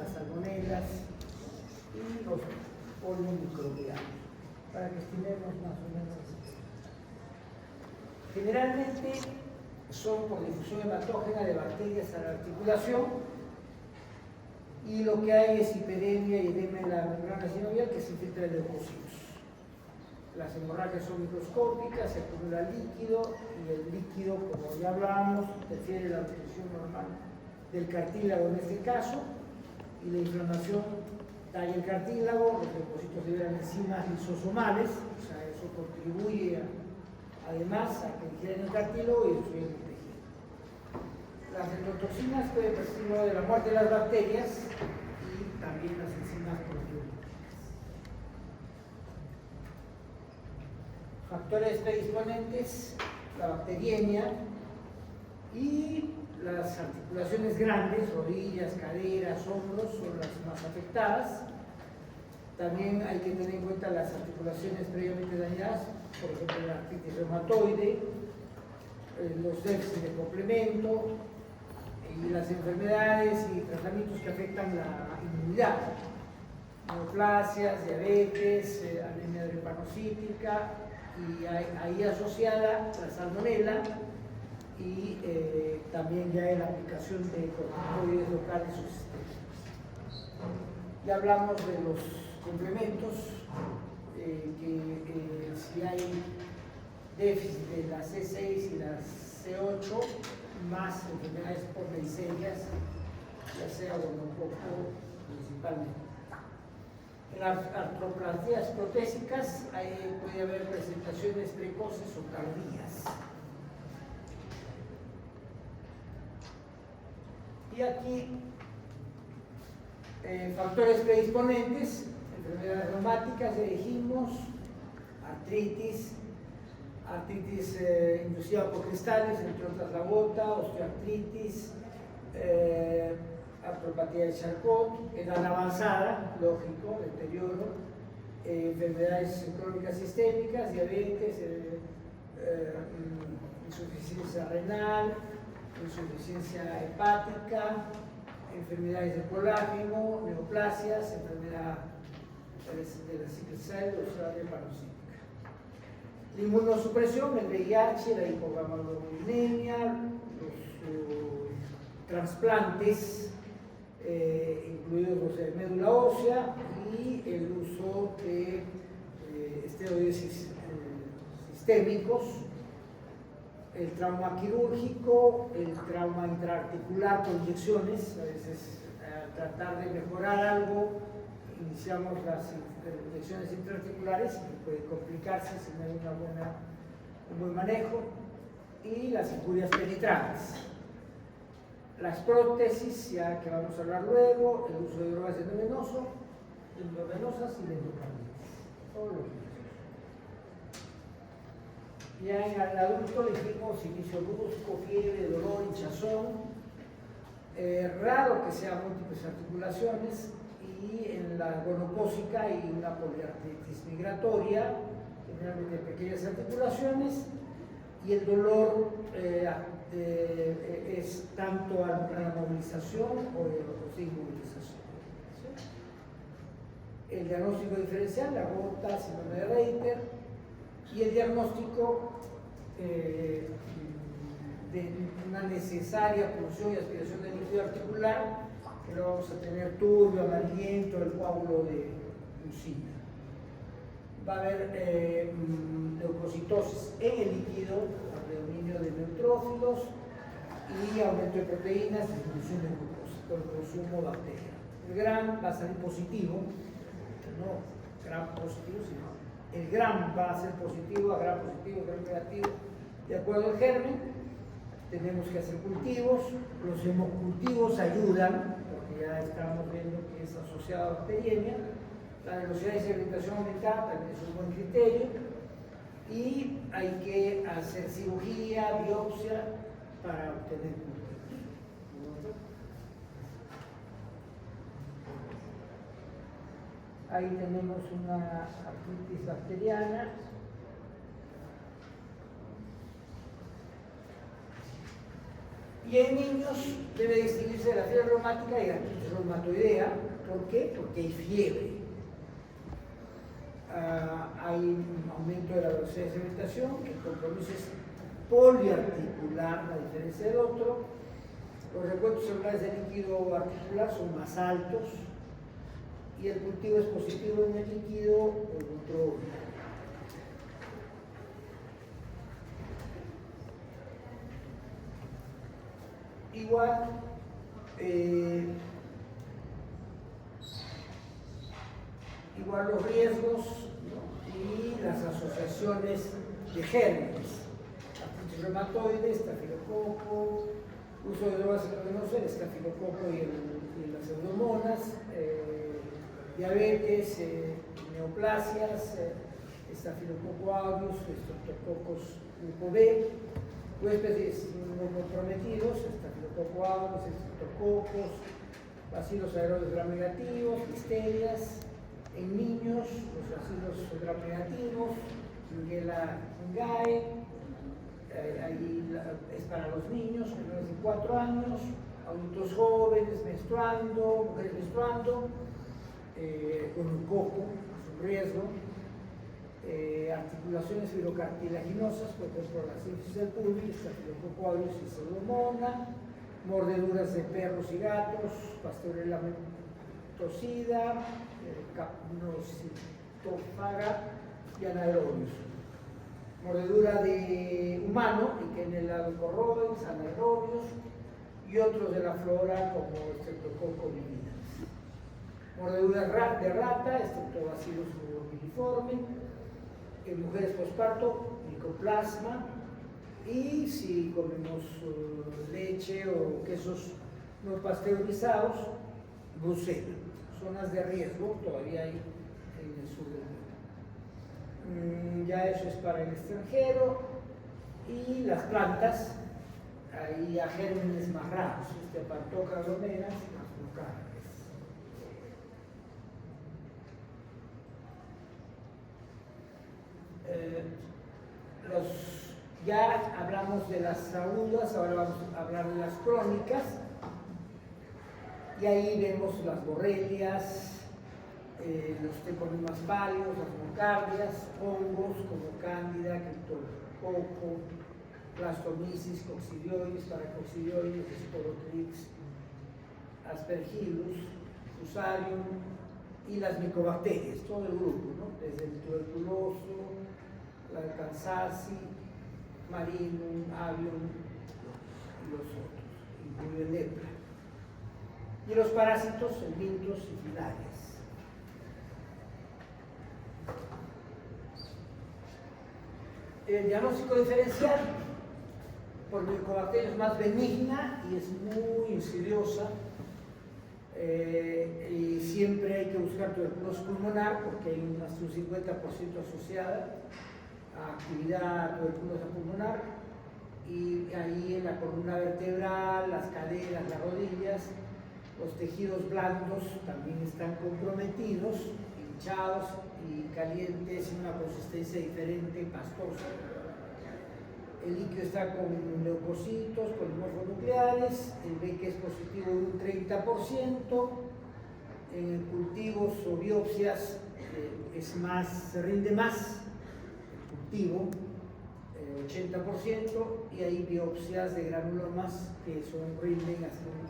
las salmonelas y los polimicrobianos, para que estimemos más o menos. Generalmente son por difusión hematógena de bacterias a la articulación, y lo que hay es hiperemia y edema en la membrana sinovial que se infiltra de leucocitos. Las hemorragias son microscópicas, se acumula líquido, y el líquido, como ya hablábamos, interfiere en la obtención normal del cartílago en este caso, y la inflamación talla el cartílago, los leucocitos liberan enzimas lisosomales, o sea, eso contribuye además a que digieran el cartílago y destruyen el tejido. Las endotoxinas pueden persistir de la muerte de las bacterias y también las enzimas proteolíticas. Factores predisponentes: la bacteriemia y las articulaciones grandes, rodillas, caderas, hombros, son las más afectadas. También hay que tener en cuenta las articulaciones previamente dañadas, por ejemplo la artritis reumatoide, los déficits de complemento y las enfermedades y tratamientos que afectan la inmunidad, neoplasias, diabetes, anemia drepanocítica, y ahí asociada la salmonela, y también ya en la aplicación de corticoides locales o sistémicos. Ya hablamos de los complementos, que si hay déficit de la C6 y la C8, más enfermedades porneicerias, ya sea gonococo principalmente. En las artroplastias protésicas puede haber presentaciones precoces o tardías. Y aquí, factores predisponentes: enfermedades reumáticas, ya dijimos, artritis inducida por cristales, entre otras la gota, osteoartritis, artropatía de Charcot, edad avanzada, lógico, deterioro, enfermedades crónicas sistémicas, diabetes, insuficiencia renal, insuficiencia hepática, enfermedades de colágeno, neoplasias, enfermedad de la sickle cell o sea, drepanocítica. La inmunosupresión, el VIH, la hipogamaglobulinemia, los trasplantes, incluidos los de médula ósea, y el uso de esteroides sistémicos, el trauma quirúrgico, el trauma intraarticular con inyecciones. A veces, al tratar de mejorar algo, iniciamos las inyecciones intraarticulares y puede complicarse si no hay un buen manejo, y las injurias penetrantes. Las prótesis, ya que vamos a hablar luego, el uso de drogas endovenosas y la endocarditis. Ya en el adulto dijimos inicio brusco, fiebre, dolor, hinchazón, raro que sean múltiples articulaciones, y en la gonocócica hay una poliartritis migratoria, generalmente pequeñas articulaciones, y el dolor es tanto a la movilización o sin movilización. ¿Sí? El diagnóstico diferencial, la gota, síndrome de Reiter, y el diagnóstico de una necesaria punción y aspiración del líquido articular, que lo vamos a tener turbio, amarillento, el coágulo de mucina. Va a haber leucocitosis en el líquido, predominio de neutrófilos y aumento de proteínas, disminución de glucosa por el consumo bacteriano. El GRAM va a salir positivo, no GRAM positivo, sino el GRAM va a ser positivo, a GRAM positivo, GRAM negativo, de acuerdo al germen. Tenemos que hacer cultivos, los hemocultivos ayudan, porque ya estamos viendo que es asociado a bacteriemia. La velocidad de segmentación aumentada también es un buen criterio, y hay que hacer cirugía, biopsia para obtener cultivos. Ahí tenemos una artritis bacteriana. Y en niños debe distinguirse de la artritis reumática y artritis reumatoidea. ¿Por qué? Porque hay fiebre. Hay un aumento de la velocidad de sedimentación, que el compromiso es poliarticular, a diferencia del otro. Los recuentos celulares de líquido articular son más altos y el cultivo es positivo en el líquido control. Igual, igual los riesgos, ¿no? Y las asociaciones de gérmenes, artritis reumatoide, estafilococo, uso de drogas endógenas, el estafilococo y las pseudomonas, diabetes, neoplasias, estafilococo aureus, estreptococos grupo B, huéspedes no comprometidos, estafilococo aureus, estreptococos, bacilos aerobios gram negativos, listerias. En niños, los bacilos gram negativos, Shigella fungae, ahí es para los niños menores de 4 años, adultos jóvenes menstruando, mujeres menstruando, con un coco, es un riesgo, articulaciones filocartilaginosas, por ejemplo la sífilis del pubis, estafilococo aureus y pseudomonas, mordeduras de perros y gatos, Pasteurella mentosidea, capnocitofaga y anaerobios. Mordedura de humano, y que en el lado corroides, anaerobios, y otros de la flora como Streptococcus viridans. Mordedura de rata, Streptobacillus rubidiniforme, en mujeres posparto, micoplasma, y si comemos leche o quesos no pasteurizados, brucela. Zonas de riesgo todavía hay en el sur del mundo. Ya eso es para el extranjero. Y las plantas, ahí a gérmenes más raros, Pantoca glomeras, más locales. Ya hablamos de las agudas, ahora vamos a hablar de las crónicas. Y ahí vemos las borrelias, los teconimas pálidos, las nocardias, hongos como cándida, criptococo, plastomisis, coccidioides, paracoccidioides, sporotrix, aspergillus, fusarium y las micobacterias, todo el grupo, ¿no? Desde el tuberculoso, la Kansasi, marinum, avium y los otros, incluye lepra. Y los parásitos, envintos y filarias. El diagnóstico diferencial por Mycobacterium es más benigna y es muy insidiosa. Y siempre hay que buscar tuberculosis pulmonar porque hay hasta un 50% asociada a actividad tuberculosa pulmonar. Y ahí en la columna vertebral, las caderas, las rodillas, los tejidos blandos también están comprometidos, hinchados y calientes, en una consistencia diferente, pastosa. El líquido está con leucocitos, polimorfos nucleares, el B que es positivo de un 30%, en cultivos o biopsias se rinde más el cultivo, 80%, y hay biopsias de granulomas que rinden hasta un 90%.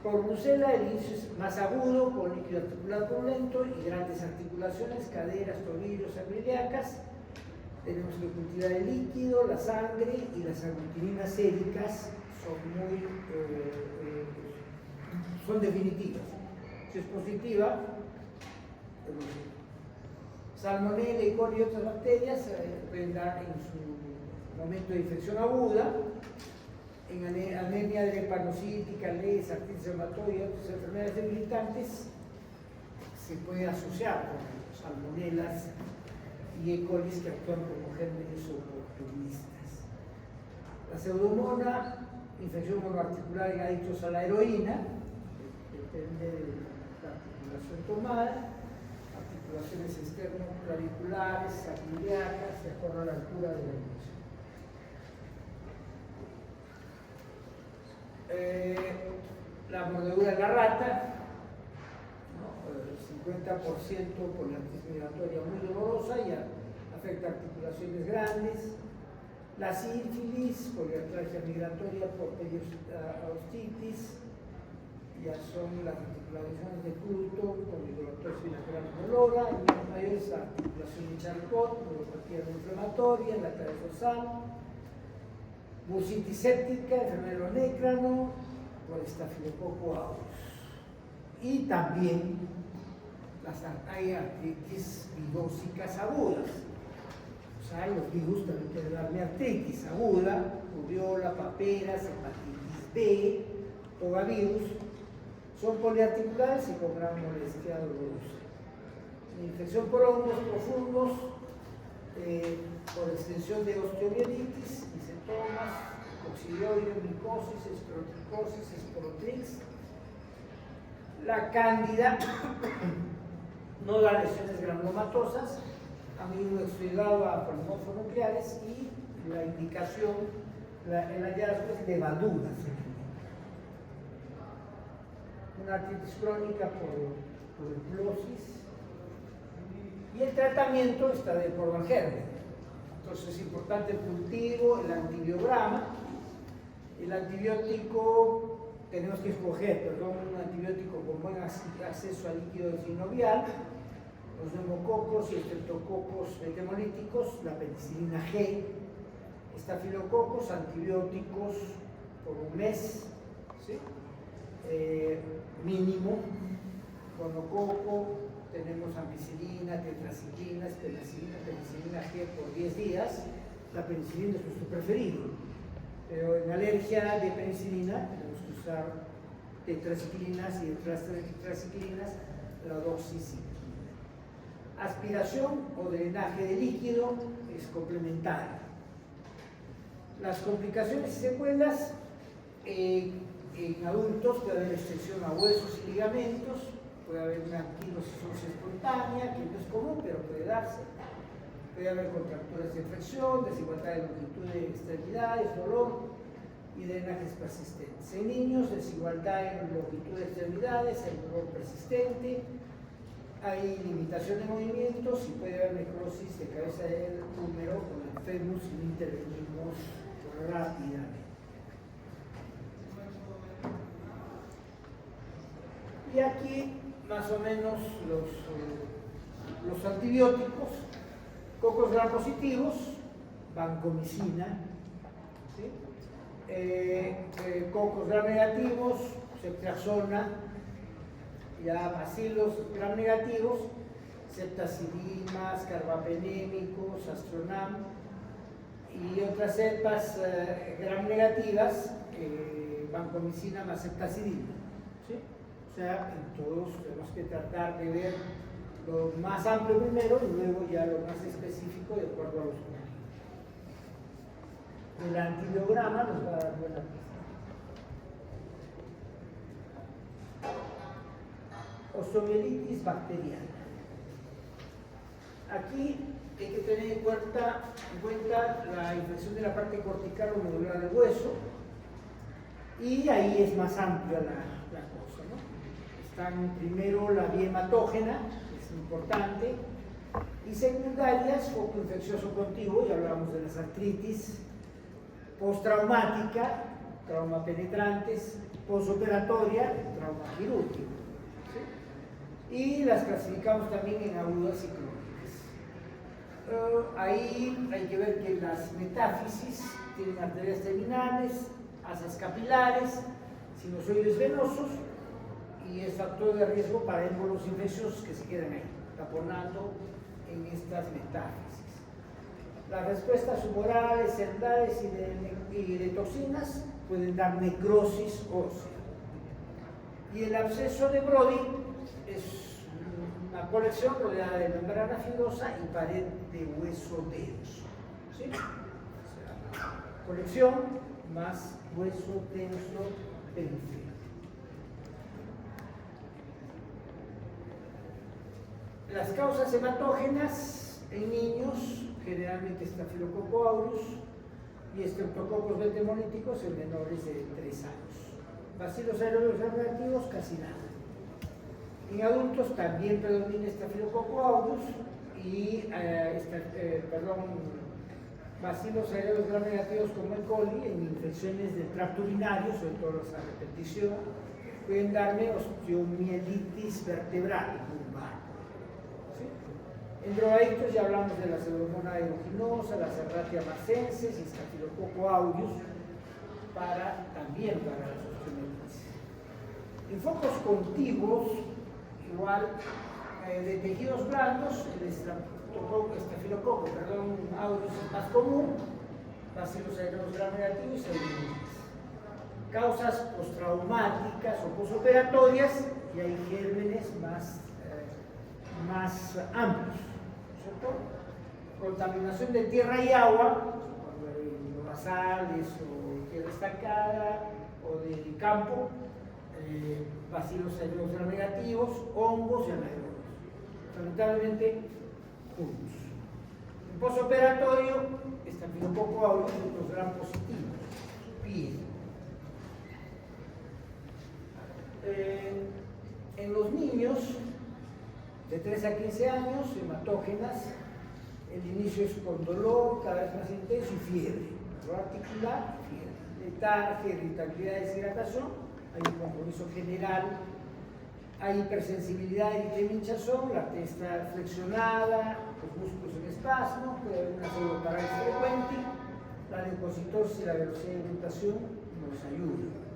Por brucela el inicio es más agudo, con líquido articular purulento y grandes articulaciones, caderas, tobillos, sacroiliacas. Tenemos que cultivar el líquido, la sangre y las aglutininas séricas son definitivas. Si es positiva, Salmonella, E. coli y otras bacterias pueden dar en su momento de infección aguda, en anemia drepanocítica, LES, artritis reumatoide y otras enfermedades debilitantes, se puede asociar con salmonelas y E. coli que actúan como gérmenes oportunistas. La pseudomonas, infección monoarticular en adictos a la heroína, depende de la articulación tomada, articulaciones externo-claviculares, sacroiliacas, de acuerdo a la altura de la inyección. La mordedura de la rata, ¿no? 50% poliartritis migratoria muy dolorosa y afecta articulaciones grandes. La sífilis, poliartralgia migratoria por periostitis, ya son las articulaciones de Pluto, poliartrosis bilateral dolorosa, en niños mayores la articulación de Charcot, neuropatía no inflamatoria, la cadera dorsal, bursitis séptica, enfermedad del nécrano, por estafilococo aureus. Y también hay artritis virósicas agudas. O sea, los virus también pueden darme artritis aguda, rubiola, paperas, hepatitis B, togavirus. Son poliarticulares y con gran molestia dolorosa. Infección por hongos profundos, por extensión de osteomielitis, síntomas, coccidioide, micosis, esporotricosis, esporotrix. La cándida no da lesiones granulomatosas, aminoexfiltrado a polimorfonucleares y la indicación, el hallazgo es levaduras. Una artritis crónica por tuberculosis y el tratamiento está de por el germen. Entonces es importante el cultivo, el antibiograma. El antibiótico tenemos que escoger, un antibiótico con buen acceso al líquido sinovial, los neumococos y estreptococos metamolíticos, la penicilina G, estafilococos, antibióticos por un mes, ¿sí? Mínimo, gonococo, tenemos ampicilina, tetraciclinas, penicilina G por 10 días. La penicilina es nuestro preferido, pero en alergia de penicilina tenemos que usar tetraciclinas y tetraciclinas, la doxiciclina. Aspiración o drenaje de líquido es complementario. Las complicaciones y secuelas en adultos puede haber extensión a huesos y ligamentos, puede haber una anquilosis ósea espontánea, que no es común, pero puede darse. Puede haber contracturas de flexión, desigualdad de longitud de extremidades, dolor y drenajes persistentes. En niños, desigualdad en longitud de extremidades, el dolor persistente, hay limitación de movimientos y puede haber necrosis de cabeza del húmero con el fémur si no intervenimos rápidamente. Y aquí más o menos los antibióticos, cocos gram positivos, vancomicina, ¿sí? Cocos gram negativos, ceftriaxona, ya bacilos gram negativos, ceftazidima, carbapenémicos, astronam y otras cepas gram negativas, vancomicina más ceftazidima, ¿sí? O sea, en todos tenemos que tratar de ver lo más amplio primero y luego ya lo más específico de acuerdo a los objetivos. El antibiograma nos va a dar buena pista. Osteomielitis bacteriana. Aquí hay que tener en cuenta la infección de la parte cortical o medular del hueso, y ahí es más amplia la cosa, ¿no? Están primero la vía hematógena, es importante, y secundarias, foco infeccioso continuo, ya hablamos de las artritis, postraumática, trauma penetrantes, posoperatoria, trauma quirúrgico, ¿sí? Y las clasificamos también en agudas y crónicas. Ahí hay que ver que las metáfisis tienen arterias terminales, asas capilares, sinusoides venosos, y es factor de riesgo para émbolos infecciosos que se quedan ahí, taponando en estas metáfisis. Las respuestas humorales, celulares y de toxinas pueden dar necrosis ósea. Y el absceso de Brody es una colección rodeada de membrana fibrosa y pared de hueso denso, ¿sí? O sea, colección más hueso denso periférico. Las causas hematógenas en niños, generalmente estafilococo aureus y estreptococos beta hemolíticos en menores de 3 años. bacilos aereolos gram negativos, casi nada. En adultos también predomina Staphylococcus aureus y bacilos aereolos gram negativos como E. coli en infecciones del tracto urinario, sobre todo las a repetición, pueden darme osteomielitis vertebral lumbar. ¿Sí? En drogadictos ya hablamos de la pseudomonas aeruginosa, la Serratia marcensis y Staphylococcus aureus también para las osteomielitis. En focos contiguos, igual de tejidos blandos, el Staphylococcus aureus es más común, bacilos aereolos gram negativos y pseudonitis. Causas postraumáticas o posoperatorias, y hay gérmenes más amplios, ¿cierto? Contaminación de tierra y agua, basales o tierra estancada o de campo, bacilos aereolos gram negativos, hongos y anaerobios, lamentablemente juntos. En posoperatorio, Staphylococcus aureus y los gram positivos, piel. En los niños de 3 a 15 años, hematógenas, el inicio es con dolor cada vez más intenso y fiebre, dolor articular y fiebre, letargia, irritabilidad, deshidratación, hay un compromiso general, hay hipersensibilidad y hinchazón, la testa flexionada, los músculos en espasmo, puede haber una pseudoparálisis frecuente, la leucocitosis y la velocidad de alimentación nos ayudan.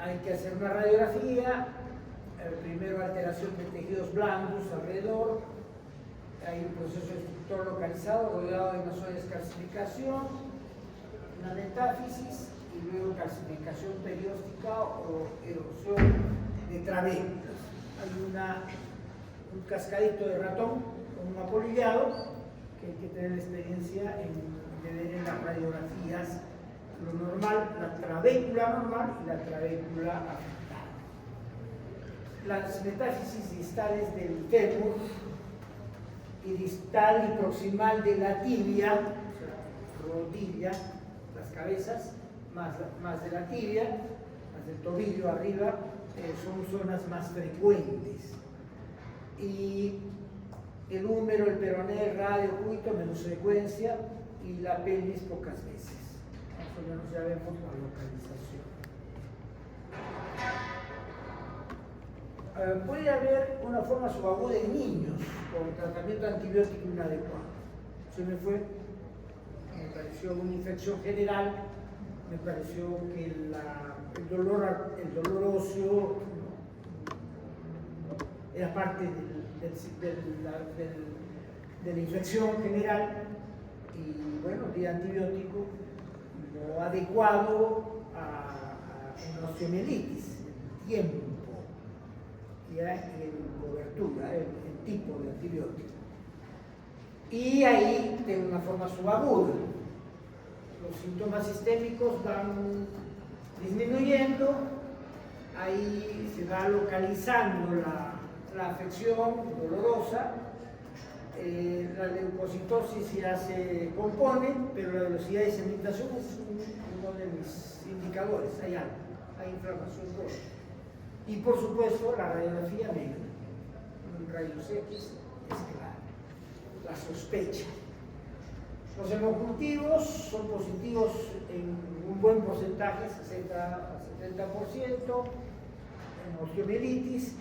Hay que hacer una radiografía, primero alteración de tejidos blandos alrededor, hay un proceso destructor localizado rodeado de una zona de calcificación, una metáfisis y luego calcificación perióstica o erosión de trabeculas. Hay un cascadito de ratón con un apolillado que hay que tener experiencia de ver en las radiografías lo normal, la trabécula normal y la trabécula afectada. Las metáfisis distales del fémur y distal y proximal de la tibia, o sea, rodilla, las cabezas, más de la tibia, más del tobillo arriba, son zonas más frecuentes. Y el húmero, el peroné, el radio, cuito, menos frecuencia, y la pelvis pocas veces. Más o menos ya vemos la localización. Puede haber una forma subaguda en niños con tratamiento antibiótico inadecuado. Se me pareció una infección general, me pareció que el dolor óseo era parte de la infección general y bueno, de antibiótico no adecuado a una osteomielitis, el tiempo y en cobertura, el tipo de antibiótico. Y ahí de una forma subaguda. Los síntomas sistémicos van disminuyendo, ahí se va localizando la afección dolorosa, la leucocitosis ya se compone, pero la velocidad de diseminación es uno de mis indicadores, hay algo, hay inflamación dolorosa. Y por supuesto la radiografía negra, un rayos X es claro, la sospecha. Los hemocultivos son positivos en un buen porcentaje, 60 a 70%, en osteomielitis.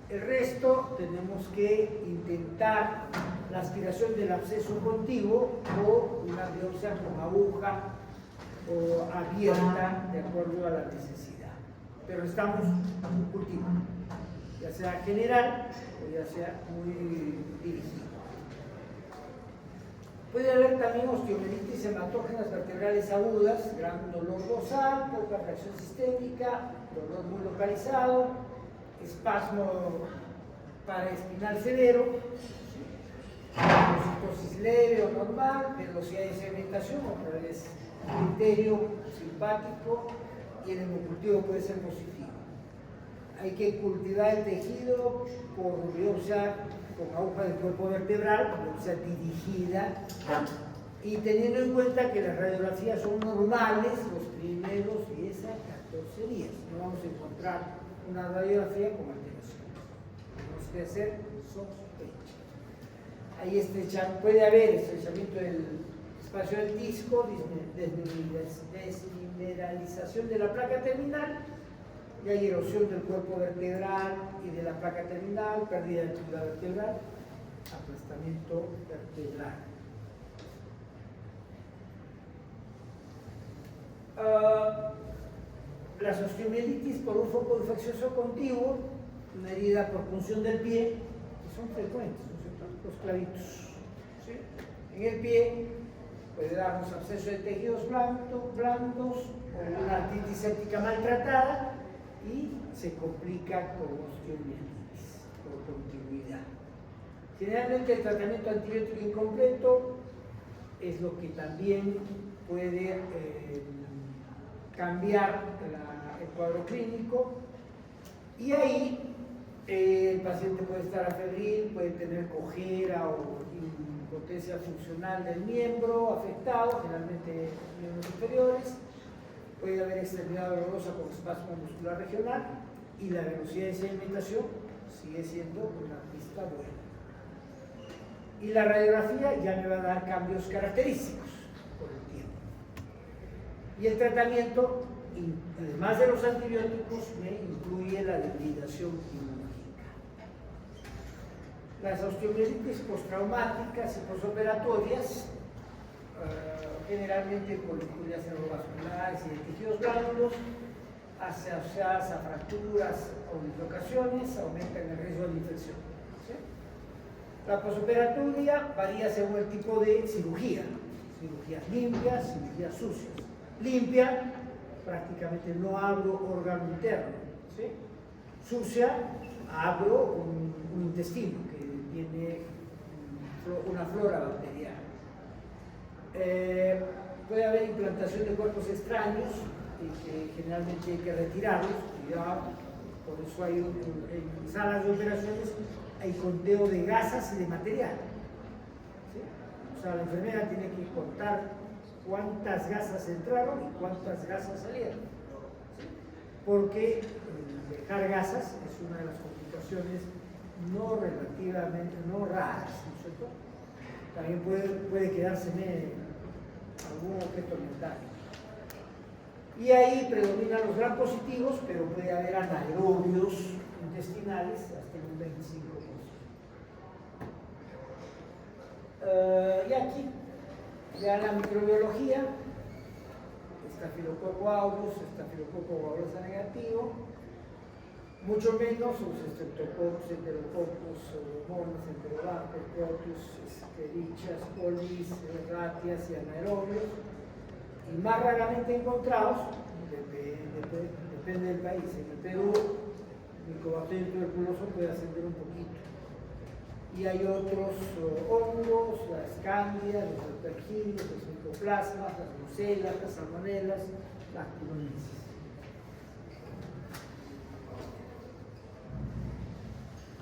El resto tenemos que intentar la aspiración del absceso contiguo o una biopsia con aguja o abierta de acuerdo a la necesidad. Pero estamos en un cultivo, ya sea general o ya sea muy dirigido. Puede haber también osteomielitis hematógenas vertebrales agudas, gran dolor dorsal, poca reacción sistémica, dolor muy localizado, espasmo paraespinal severo, leucocitosis leve o normal, velocidad de segmentación otra vez criterio simpático y el hemocultivo puede ser positivo. Hay que cultivar el tejido por biopsia con aguja del cuerpo vertebral, biopsia dirigida, y teniendo en cuenta que las radiografías son normales los primeros 10 a 14 podemos encontrar una radiografía con alteraciones. Tenemos que hacer sospecha. Ahí puede haber estrechamiento del espacio del disco, desmineralización de la placa terminal, y hay erosión del cuerpo vertebral y de la placa terminal, pérdida de altura vertebral, aplastamiento vertebral. Las osteomielitis por un foco infeccioso contiguo, una herida por punción del pie, que son frecuentes, ¿no es cierto? Los clavitos. ¿Sí? En el pie puede darnos absceso de tejidos blandos o una artritis séptica maltratada y se complica con osteomielitis por contigüidad. Generalmente el tratamiento antibiótico incompleto es lo que también puede cambiar el cuadro clínico, y ahí el paciente puede estar afebril, puede tener cojera o impotencia funcional del miembro afectado, generalmente miembros inferiores, puede haber extremidad dolorosa con espasmo muscular regional, y la velocidad de sedimentación sigue siendo una pista buena. Y la radiografía ya me va a dar cambios característicos por el tiempo. Y el tratamiento, además de los antibióticos, me incluye la debilitación quirúrgica. Las osteomielitis postraumáticas y postoperatorias, generalmente con lipurias cerebrovasculares y de tejidos blandos, asociadas a fracturas o dislocaciones, aumentan el riesgo de infección. ¿Sí? La postoperatoria varía según el tipo de cirugía. Cirugías limpias, cirugías sucias. Limpia, prácticamente no abro órgano interno. ¿Sí? Sucia, abro un intestino que tiene una flora bacteriana. Puede haber implantación de cuerpos extraños que generalmente hay que retirarlos. Por eso hay en salas de operaciones hay conteo de gasas y de material. ¿Sí? O sea, la enfermera tiene que contar cuántas gasas entraron y cuántas gasas salieron. ¿Sí? Porque dejar gasas es una de las complicaciones no raras, ¿no es cierto? También puede quedárseme algún objeto mental. Y ahí predominan los gram positivos, pero puede haber anaerobios intestinales hasta un 25%. Y aquí, ya la microbiología, Staphylococcus aureus, Staphylococcus aureus negativo, mucho menos los Streptococcus, Enterococcus, Pseudomonas, Enterobacter, Proteus, Escherichia coli, ratias y anaerobios, y más raramente encontrados, depende del país. En el Perú, el Mycobacterium tuberculoso puede ascender un poquito. Y hay otros hongos, las cándidas, los aspergillos, los micoplasmas, las brucelas, las salmonelas, las actinomyces.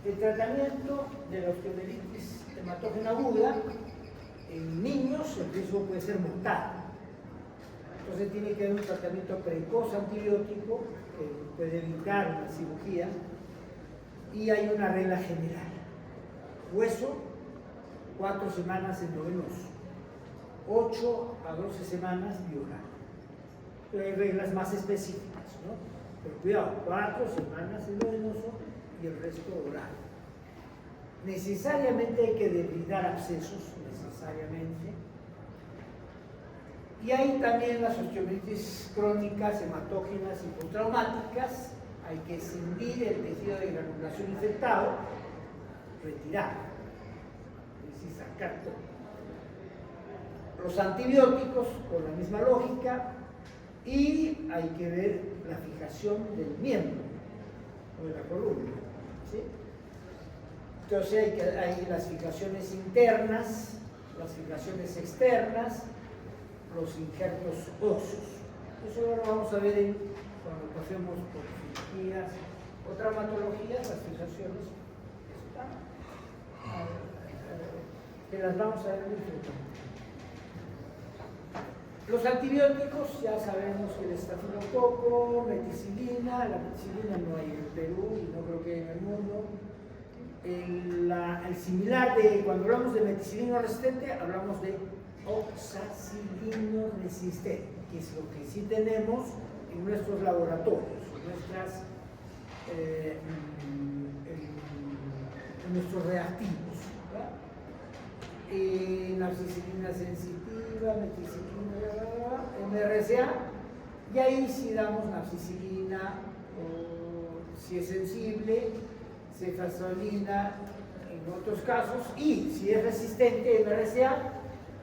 El tratamiento de la osteomielitis hematógena aguda en niños, el riesgo puede ser mortal. Entonces tiene que haber un tratamiento precoz antibiótico que puede evitar la cirugía, y hay una regla general: hueso, 4 semanas endovenoso, 8 a 12 semanas bioral. Pero hay reglas más específicas, ¿no? Pero cuidado, 4 semanas endovenoso y el resto oral. Necesariamente hay que debridar abscesos, necesariamente. Y hay también las osteomielitis crónicas, hematógenas y postraumáticas. Hay que escindir el tejido de granulación infectado, retirar, es decir, sacar todo. Los antibióticos, con la misma lógica, y hay que ver la fijación del miembro o de la columna. ¿Sí? Entonces hay las fijaciones internas, las fijaciones externas, los injertos óseos. Eso lo vamos a ver cuando pasemos por cirugías o traumatologías, las fijaciones están, que las vamos a ver muy frecuentemente. Los antibióticos, ya sabemos que el estafilococo, meticilina, la meticilina no hay en el Perú y no creo que haya en el mundo. El similar de, cuando hablamos de meticilino resistente, hablamos de oxacilino resistente, que es lo que sí tenemos en nuestros laboratorios, en nuestros reactivos. Narcisicina sensitiva, meticilina, MRSA, y ahí sí damos narcisicina, o si es sensible, cefazolina en otros casos, y si es resistente MRSA,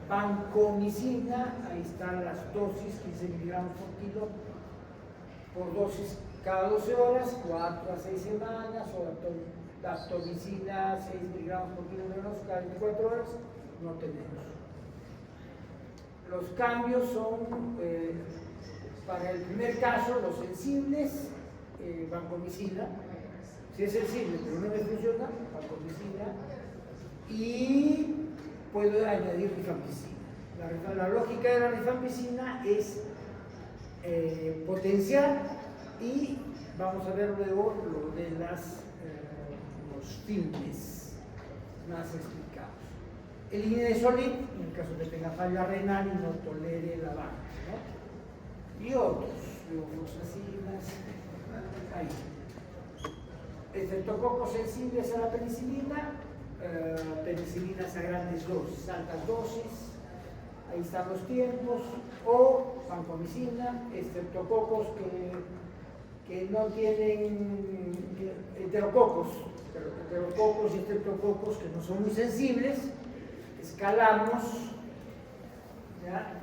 vancomicina, ahí están las dosis, 15 miligramos por kilo, por dosis cada 12 horas, 4 a 6 semanas, o daptomicina, 6 miligramos por kilo menos cada 24 horas, no tenemos. Los cambios son, para el primer caso, los sensibles, vancomicina. Si es sensible pero no me funciona, vancomicina, y puedo añadir rifampicina. La lógica de la rifampicina es potenciar, y vamos a ver luego lo de los filmes más explicados. El Linezolid, en el caso de que tenga falla renal y no tolere la baja, ¿no? Y otros, levofloxacinas, ahí. Estreptococos sensibles a la penicilina, penicilinas a grandes dosis, altas dosis, ahí están los tiempos, o vancomicina, estreptococos que no tienen, heterococos y estreptococos que no son muy sensibles, escalamos, ¿ya?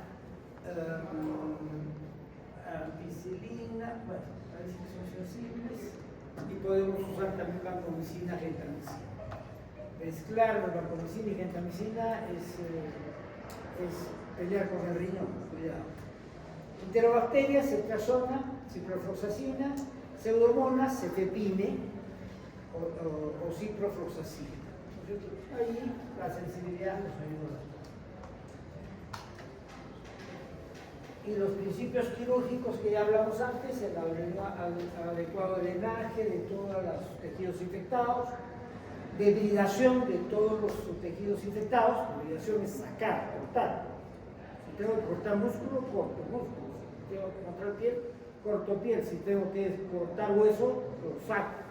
Ampicilina, bueno, parece que son sensibles, y podemos usar también vancomicina, gentamicina. Mezclar la vancomicina y gentamicina es pelear con el riñón, cuidado. Enterobacterias, ceftriaxona, ciprofloxacina, pseudomonas, cefepime o ciprofloxacina. Ahí la sensibilidad nos ayuda. Y los principios quirúrgicos que ya hablamos antes, el adecuado drenaje de todos los tejidos infectados, debridación de todos los tejidos infectados. Debridación es sacar, cortar. Si tengo que cortar músculo, corto músculo. Si tengo que cortar piel, corto piel. Si tengo que cortar hueso, lo saco.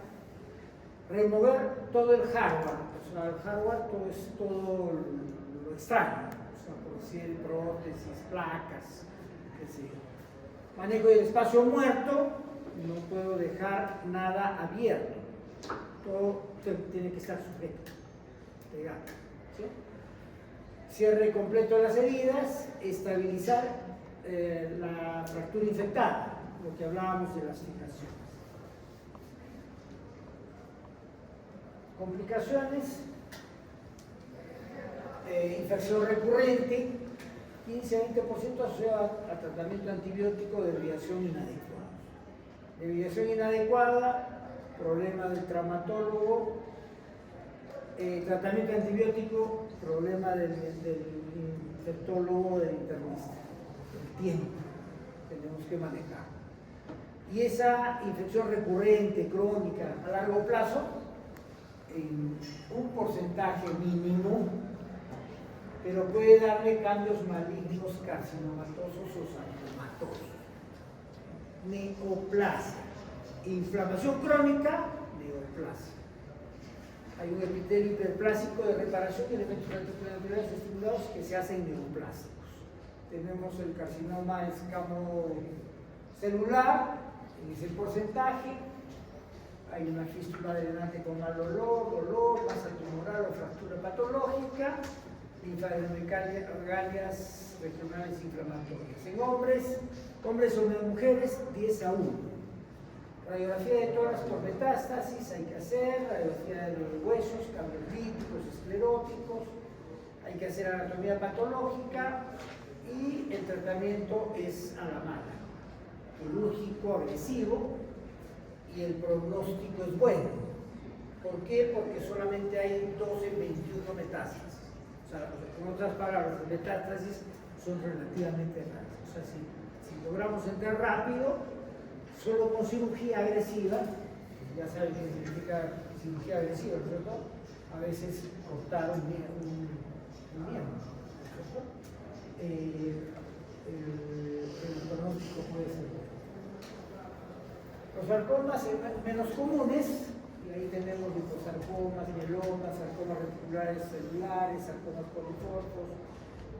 Remover todo el hardware. O sea, el hardware es todo lo extraño. O sea, por decir, prótesis, placas. Manejo del espacio muerto, no puedo dejar nada abierto, todo tiene que estar sujeto, pegado, ¿sí? Cierre completo de las heridas, estabilizar la fractura infectada, lo que hablábamos de las fijaciones. Complicaciones, infección recurrente, 15 a 20% asociado a tratamiento antibiótico de desviación inadecuada. Desviación inadecuada, problema del traumatólogo, tratamiento antibiótico, problema del infectólogo, del internista. El tiempo tenemos que manejar. Y esa infección recurrente, crónica, a largo plazo, en un porcentaje mínimo, pero puede darle cambios malignos, carcinomatosos o sarcomatosos. Neoplasia. Inflamación crónica, neoplasia. Hay un epitelio hiperplásico de reparación de elementos antiinflamatorios estimulados que se hacen neoplásicos. Tenemos el carcinoma escamocelular, en ese porcentaje. Hay una fístula drenante con mal olor, dolor, masa tumoral o fractura patológica. Linfadenogalias regionales inflamatorias. En hombres o en mujeres, 10 a 1. Radiografía de tórax por metástasis hay que hacer, radiografía de los huesos, cambios líticos, escleróticos, hay que hacer anatomía patológica, y el tratamiento es a la mala, quirúrgico, agresivo, y el pronóstico es bueno. ¿Por qué? Porque solamente hay 12 en 21 metástasis. O sea, con otras palabras, las metástasis son relativamente raras. O sea, si logramos entrar rápido, solo con cirugía agresiva, ya saben qué significa cirugía agresiva, ¿no es cierto? A veces cortar un miembro, ¿no es cierto? El pronóstico puede ser bueno. Los sarcomas menos comunes, y ahí tenemos liposarcomas, mielomas, sarcomas reticulares celulares, sarcomas poliformes,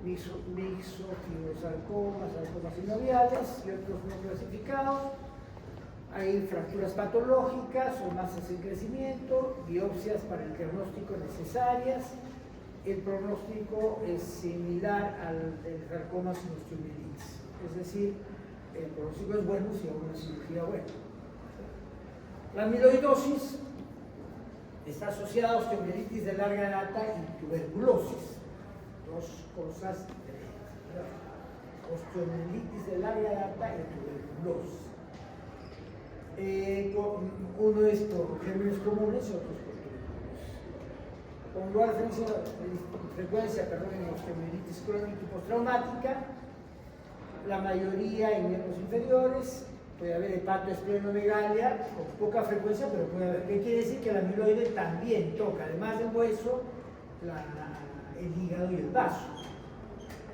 mixofibrosarcomas, sarcomas sinoviales y otros no clasificados. Hay fracturas patológicas o masas en crecimiento, biopsias para el diagnóstico necesarias. El pronóstico es similar al del sarcoma osteomielitis, es decir, el pronóstico es bueno si hay una cirugía buena. La amiloidosis está asociada a osteomielitis de larga data y tuberculosis, dos cosas diferentes. Osteomielitis de larga data y tuberculosis. Uno es por gérmenes comunes y otros por tuberculosis. Con igual frecuencia en osteomielitis crónica y postraumática, la mayoría en miembros inferiores. Puede haber hepatoesplenomegalia con poca frecuencia, pero puede haber. ¿Qué quiere decir? Que la amiloide también toca, además del hueso, el hígado y el vaso.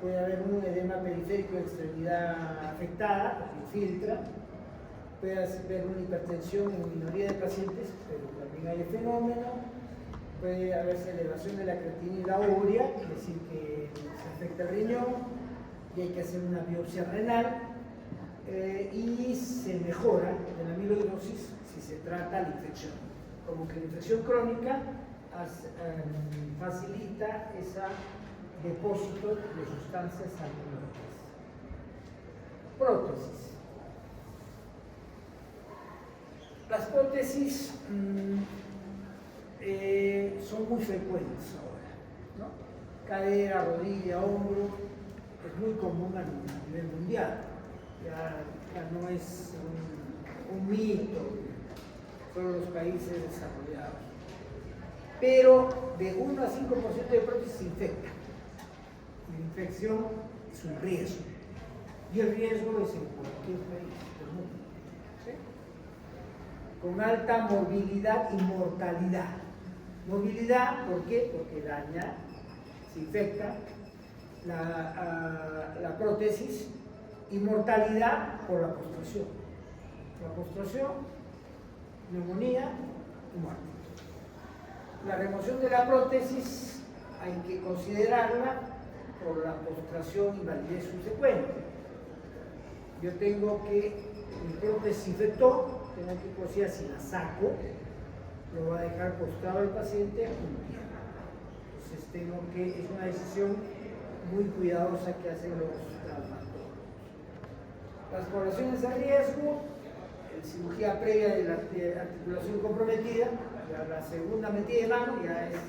Puede haber un edema periférico de extremidad afectada, que infiltra. Puede haber una hipertensión en minoría de pacientes, pero también hay el fenómeno. Puede haberse elevación de la creatinina urea, es decir, que se afecta el riñón y hay que hacer una biopsia renal. Y se mejora de la amiloidosis si se trata la infección. Como que la infección crónica facilita ese depósito de sustancias amiloides. Prótesis. Las prótesis son muy frecuentes ahora, ¿no? Cadera, rodilla, hombro, es muy común a nivel mundial. Ya no es un mito, solo los países desarrollados. Pero de 1 a 5% de prótesis se infecta. La infección es un riesgo. Y el riesgo es en cualquier país del mundo. ¿Sí? Con alta morbilidad y mortalidad. Morbilidad, ¿por qué? Porque daña, se infecta la prótesis. Y mortalidad por la postración. La postración, neumonía y muerte. La remoción de la prótesis hay que considerarla por la postración y validez subsecuente. Yo tengo que, mi prótesis infectó, tengo que considerar si la saco, lo va a dejar postrado al paciente un tiempo. Entonces tengo que, es una decisión muy cuidadosa que hacen los traumatólogos. Las poblaciones de riesgo, cirugía previa de la articulación comprometida, ya la segunda metida de mano ya es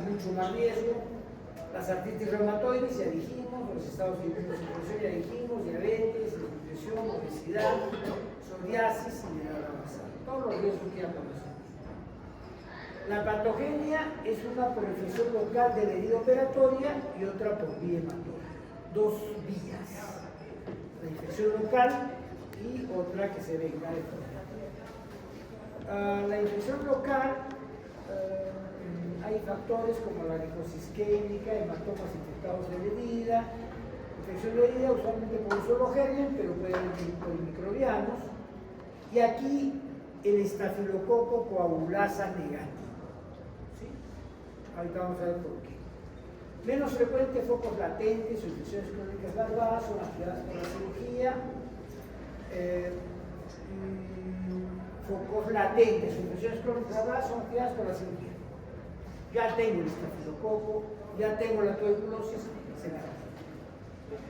mucho más riesgo. Las artritis reumatoides, ya dijimos, los estados de inmunosupresión, ya dijimos, diabetes, desnutrición, obesidad, psoriasis y edad avanzada. Todos los riesgos que ya conocemos. La patogenia es una por infección local de la herida operatoria y otra por vía hematórica. Dos vías. La infección local y otra que se venga de fuera. La infección local, hay factores como la necrosis isquémica, hematomas infectados de la herida, infección de herida usualmente por un solo germen, pero puede haber polimicrobianos, y aquí el estafilococo coagulasa negativo. ¿Sí? Ahorita vamos a ver por qué. Menos frecuente, focos latentes o infecciones crónicas larvas son activadas por la cirugía. Focos latentes o infecciones crónicas larvas son activadas por la cirugía. Ya tengo el estafilococo, ya tengo la tuberculosis, se me activa.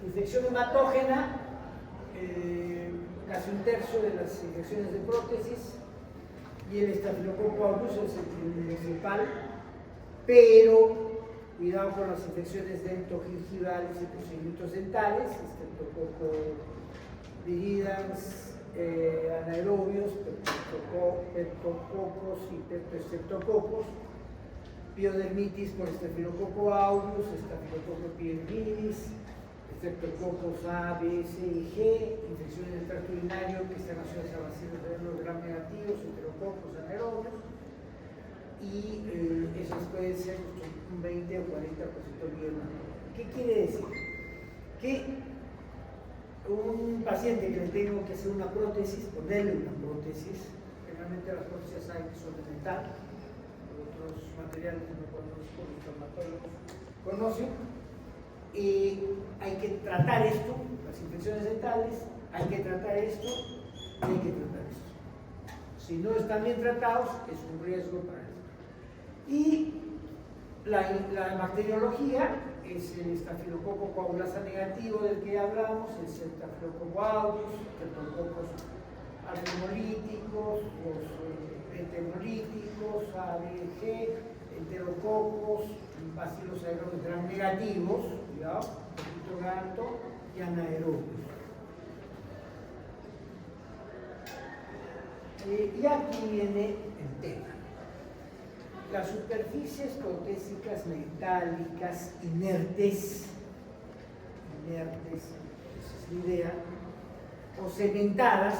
Infección hematógena, casi un tercio de las infecciones de prótesis. Y el estafilococo aureus es el principal, pero cuidado con las infecciones dentogingivales y procedimientos dentales, estreptococo vigilans, anaerobios, peptococos y peptostreptococos. piodermitis por Staphylococcus aureus, Staphylococcus epidermidis, Streptococcus A, B, C y G, infecciones del tracto urinario que están asociadas a bacilos gram negativos, Enterococos anaerobios, y esas pueden ser un 20 o 40% bien. ¿Qué quiere decir? Que un paciente que le tengo que hacer una prótesis, ponerle una prótesis, generalmente las prótesis hay que son de metal, otros materiales que no conozco, los traumatólogos conocen, y hay que tratar esto, las infecciones dentales, hay que tratar esto y hay que tratar esto. Si no están bien tratados, es un riesgo para esto. Y la bacteriología es el Staphylococcus coagulasa negativo del que hablamos, el Staphylococcus aureus, Streptococcus alfa-hemolíticos, los beta-hemolíticos, A, B, G, Enterococos, bacilos aerobios gram negativos, cuidado, poquito gato, y anaerobios. Y aquí viene el tema. Las superficies protésicas metálicas inertes, esa es la idea, o cementadas.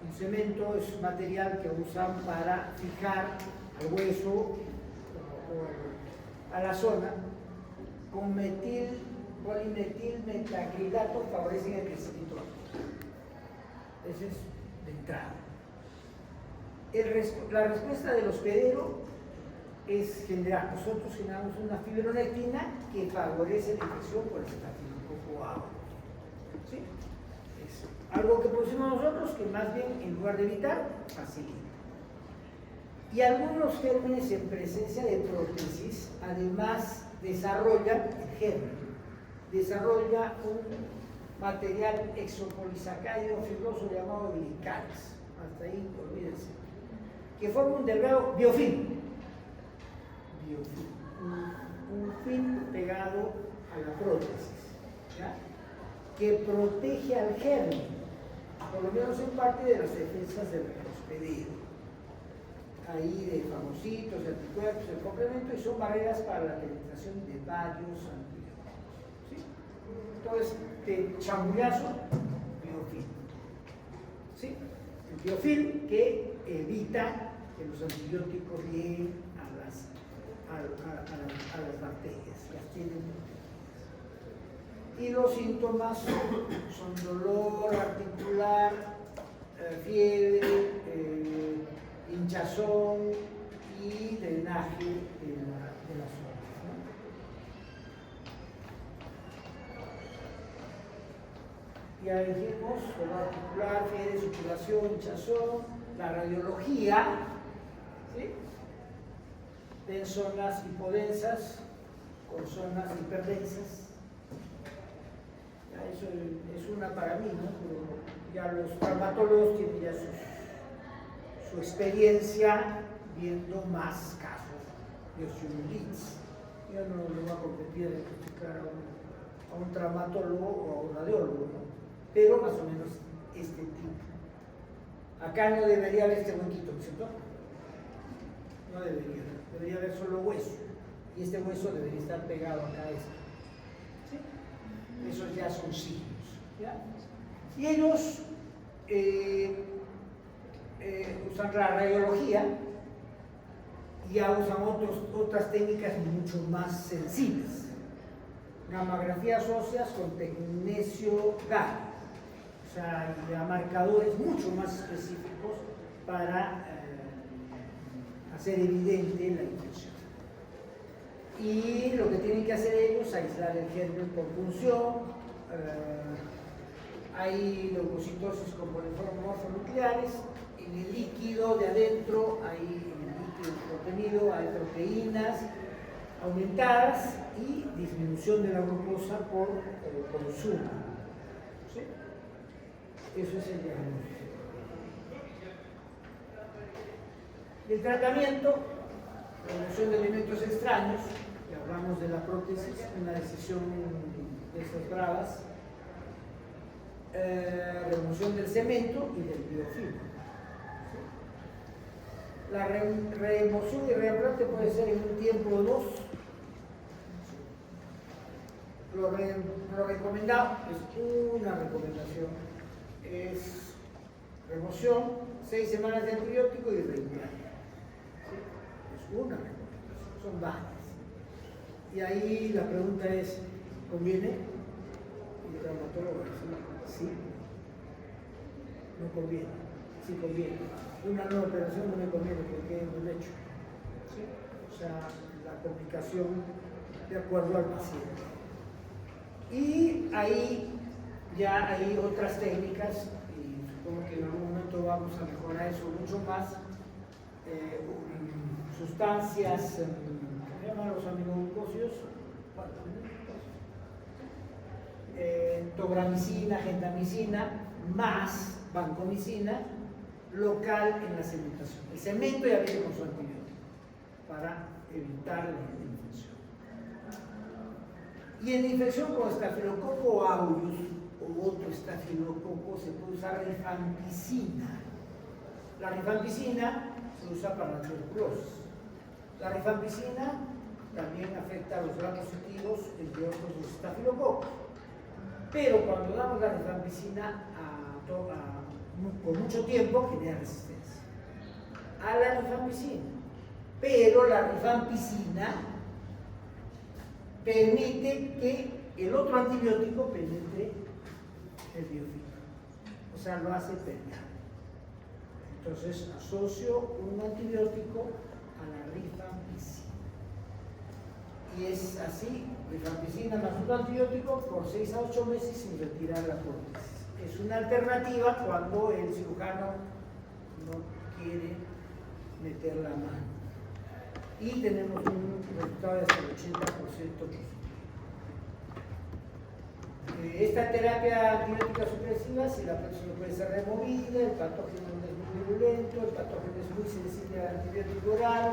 Un cemento es material que usan para fijar al hueso o a la zona, con polimetil metacrilato favorecen el crecimiento. Ese es de entrada. La respuesta del hospedero es generar, nosotros generamos una fibronectina que favorece la infección por el Staphylococcus aureus. ¿Sí? Es algo que producimos nosotros que más bien en lugar de evitar, facilita. Y algunos gérmenes en presencia de prótesis además desarrollan el germen, desarrolla un material exopolisacárido fibroso llamado glicalis, hasta ahí olvídense, que forma un delgado biofilm, un film pegado a la prótesis, ¿ya? Que protege al germen, por lo menos en parte de las defensas del hospedero. Ahí de fagocitos, de anticuerpos, el complemento, y son barreras para la penetración de varios antibióticos. ¿Sí? Entonces, de chamullazo, biofilm. ¿Sí? El biofilm que evita que los antibióticos lleguen a las bacterias, las tienen protegidas. Y los síntomas son dolor articular, fiebre, hinchazón y drenaje de las zonas, ¿no? Ya dijimos, dolor articular, fiebre, supuración, hinchazón, la radiología, ¿sí? En zonas hipodensas con zonas hiperdensas. Ya eso es una para mí, ¿no? Pero ya los traumatólogos tienen ya su experiencia viendo más casos de osteomielitis. Yo no le voy a competir a diagnosticar a un traumatólogo o a un radiólogo, ¿no? Pero más o menos este tipo. Acá no debería haber este huequito, ¿cierto? No debería haber solo hueso, y este hueso debería estar pegado acá a esto. ¿Sí? Esos ya son signos, ¿ya? Y ellos usan la radiología y ya usan otras técnicas mucho más sensibles. Gammagrafías óseas con tecnesio GAR, o sea, ya marcadores mucho más específicos para hacer evidente la infección. Y lo que tienen que hacer ellos es aislar el germen por punción. Hay leucocitosis con polimorfonucleares. En el líquido de adentro, en el líquido contenido, hay proteínas aumentadas y disminución de la glucosa por consumo. ¿Sí? Eso es el diagnóstico. El tratamiento, remoción de elementos extraños, ya hablamos de la prótesis, una decisión de esas bravas, remoción del cemento y del biofilm. La remoción y reimplante puede ser en un tiempo o dos. Lo recomendado es una recomendación, es remoción, 6 semanas de antibiótico y reimplante. ¿Sí? Es una recomendación, son varias. Y ahí la pregunta es, ¿conviene? Y el traumatólogo va a decir, sí, no conviene, sí conviene. Una nueva operación no me conviene porque es un hecho. ¿Sí? O sea, la complicación de acuerdo al paciente. Y ahí ya hay otras técnicas, y supongo que en algún momento vamos a mejorar eso mucho más. Sustancias, ¿cómo se llaman los aminoglucósidos? Tobramicina, gentamicina, más vancomicina, local en la cementación. El cemento ya viene con su antibiótico para evitar la infección. Y en la infección con estafilococo aureus o otro estafilococo se puede usar rifampicina. La rifampicina se usa para la tuberculosis. La rifampicina también afecta a los gram positivos, entre otros los estafilococos. Pero cuando damos la rifampicina por mucho tiempo genera resistencia a la rifampicina. Pero la rifampicina permite que el otro antibiótico penetre el biofiltro. O sea, lo hace permeable. Entonces asocio un antibiótico a la rifampicina. Y es así, rifampicina más un antibiótico por 6 a 8 meses sin retirar la prótesis. Es una alternativa cuando el cirujano no quiere meter la mano. Y tenemos un resultado de hasta el 80% positivo. Esta terapia antibiótica supresiva, si la prótesis no puede ser removida, el patógeno no es muy virulento, el patógeno es muy sensible al antibiótico oral,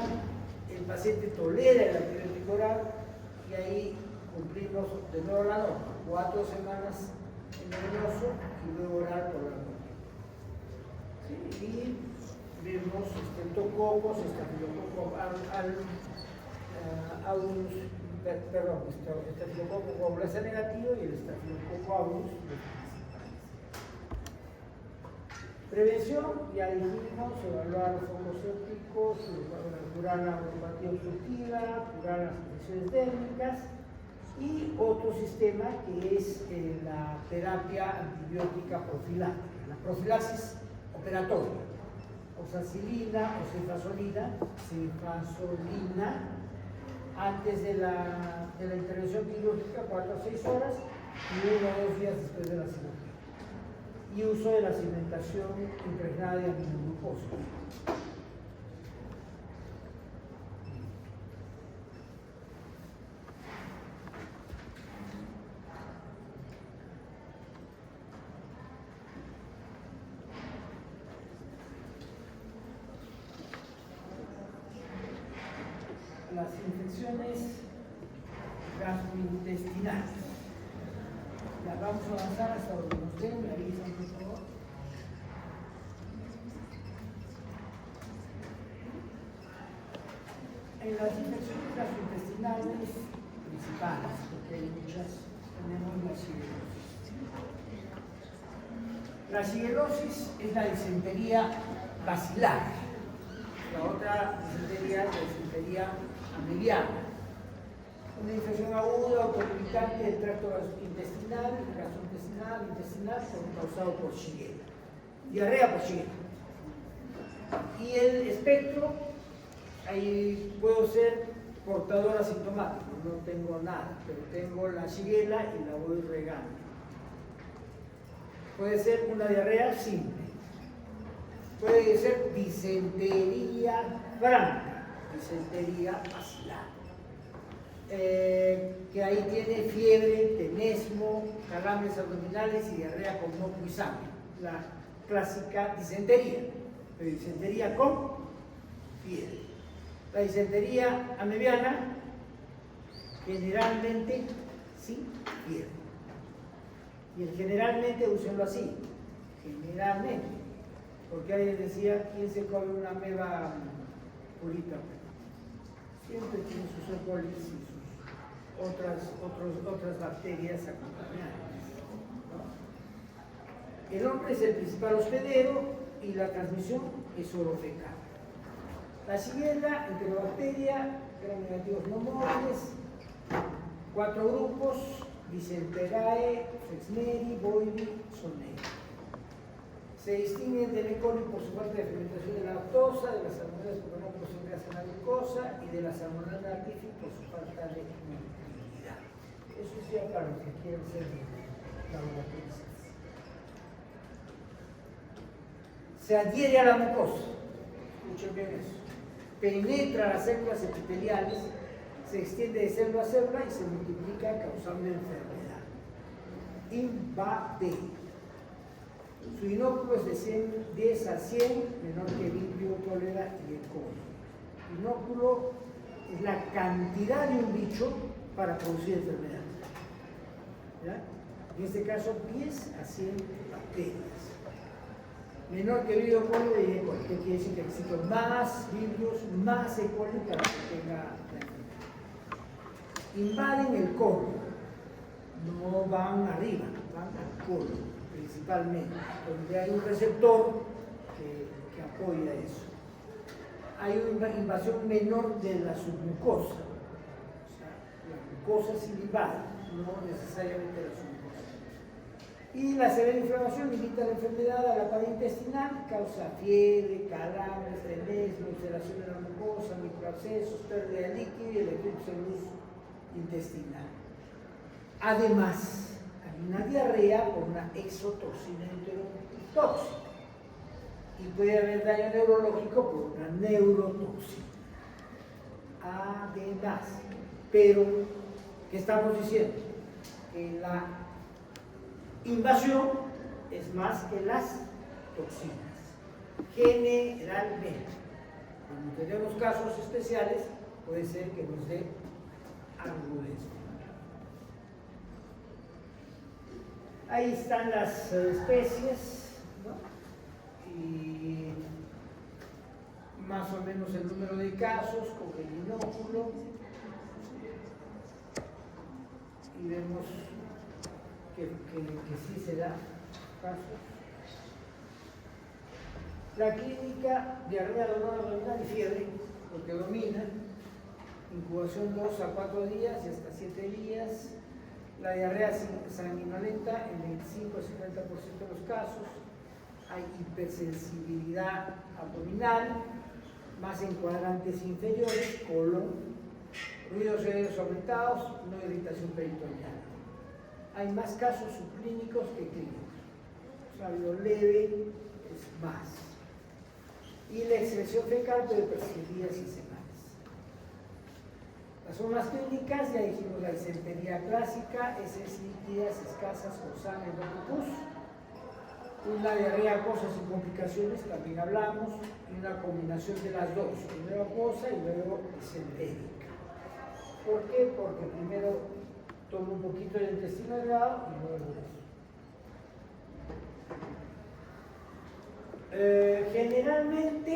el paciente tolera el antibiótico oral, y ahí cumplimos de nuevo la norma, 4 semanas endovenoso y luego oral por la noche. ¿Sí? Y vemos estreptococos, estafilococo aureus, estafilococo aureus negativo y el estafilococo aureus prevención, ya dijimos, evaluar los focos sépticos, curar la neuropatía obstructiva, curar las infecciones dérmicas y otro sistema que es la terapia antibiótica profiláctica, la profilaxis operatoria, oxacilina o cefazolina antes de la intervención quirúrgica 4 a 6 horas y 1 o 2 días después de la cirugía. Y uso de la cimentación impregnada de aminoglucosa. Las infecciones gastrointestinales. Ya vamos a avanzar hasta donde nos den, me avisan por favor. En las infecciones gastrointestinales principales, porque hay muchas, tenemos la shigellosis. La shigellosis es la disentería basilar. La otra disentería es la disentería amebiana. Una infección aguda o complicante del tracto gastrointestinal, causado por Shigella. Diarrea por Shigella. Y el espectro, ahí puedo ser portador asintomático, no tengo nada, pero tengo la Shigella y la voy regando. Puede ser una diarrea simple. Puede ser disentería franca, disentería basilar. Que ahí tiene fiebre, tenesmo, calambres abdominales y diarrea con moco y sangre. La clásica disentería, pero disentería con fiebre. La disentería amebiana, generalmente sin fiebre. Y el generalmente, úsenlo así, generalmente. Porque alguien decía, ¿quién se come una ameba Purita, siempre tiene sus E. coli y sus otras bacterias acompañantes, ¿no? El hombre es el principal hospedero y la transmisión es orofecal. La Shigella, enterobacteria, gram negativos no móviles, 4 grupos: Dicenteriae, Flexneri, Boidy, Soneri. Se distinguen del E. coli por su falta de fermentación de la lactosa, de las salmonelas por no producción de grasa en la glucosa y de la salmonella artificial por su falta de motilidad. Eso sí, para los que quieren ser laboratoristas. Se adhiere a la mucosa, escuchen bien eso, penetra las células epiteliales, se extiende de célula a célula y se multiplica causando enfermedad. Invade. Su inóculo es de 10 a 100, menor que Vibrio, cólera y E. coli. Inóculo es la cantidad de un bicho para producir enfermedad. ¿Ya? En este caso, 10 a 100 bacterias. Menor que Vibrio, cólera y E. coli. ¿Qué quiere decir? Que necesito más Vibrios, más E. coli para que tenga la enfermedad. Invaden el colon, no van arriba, van al colon principalmente, donde hay un receptor que apoya eso. Hay una invasión menor de la submucosa, o sea, la mucosa sí invade, no necesariamente la submucosa. Y la severa inflamación limita la enfermedad a la pared intestinal, causa fiebre, calambres, tenesmo, ulceración de la mucosa, microabscesos, pérdida de líquido y el eclipse de luz intestinal. Además, hay una diarrea por una exotoxina enterotóxica y puede haber daño neurológico por una neurotoxina. Además, pero, ¿qué estamos diciendo? Que la invasión es más que las toxinas, generalmente. Cuando tenemos casos especiales, puede ser que nos dé algo de esto. Ahí están las especies, ¿no? Y más o menos el número de casos con el inóculo. Y vemos que sí se da casos. La clínica, diarrea, dolor abdominal y fiebre, porque domina. Incubación 2 a 4 días y hasta 7 días. La diarrea sanguinolenta en 25 a 50% de los casos. Hay hipersensibilidad abdominal, más en cuadrantes inferiores, colon, ruidos aéreos aumentados, no irritación peritoneal. Hay más casos subclínicos que clínicos. O sea, lo leve es más. Y la excreción fecal puede persistir días y semanas. Las formas clínicas, ya dijimos la disentería clásica, heces líquidas, escasas con sangre no pus. Una diarrea acuosa sin complicaciones, también hablamos, y una combinación de las dos, primero acuosa y luego disentérica. ¿Por qué? Porque primero tomo un poquito del intestino delgado y luego eso. Generalmente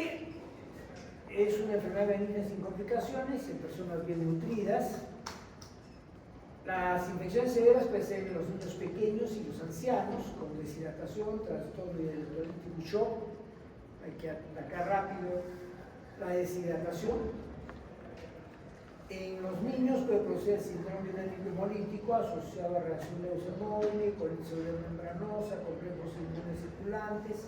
es una enfermedad benigna sin complicaciones en personas bien nutridas. Las infecciones severas pueden ser en los niños pequeños y los ancianos, con deshidratación, trastorno de electrolítico, shock. Hay que atacar rápido la deshidratación. En los niños puede producir síndrome dinámico hemolítico asociado a reacción leucemia, colitis membranosa, complejos inmunes circulantes,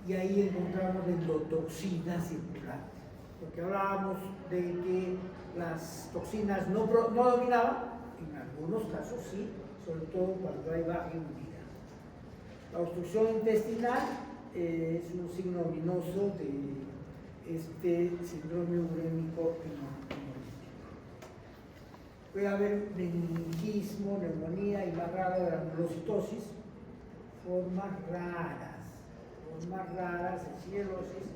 y ahí encontramos endotoxinas circulantes. Porque hablábamos de que las toxinas no dominaban, en algunos casos sí, sobre todo cuando hay baja inmunidad. La obstrucción intestinal es un signo ominoso de este síndrome urémico hemolítico. Puede haber meningismo, neumonía y más rara granulocitosis, formas raras, esclerosis.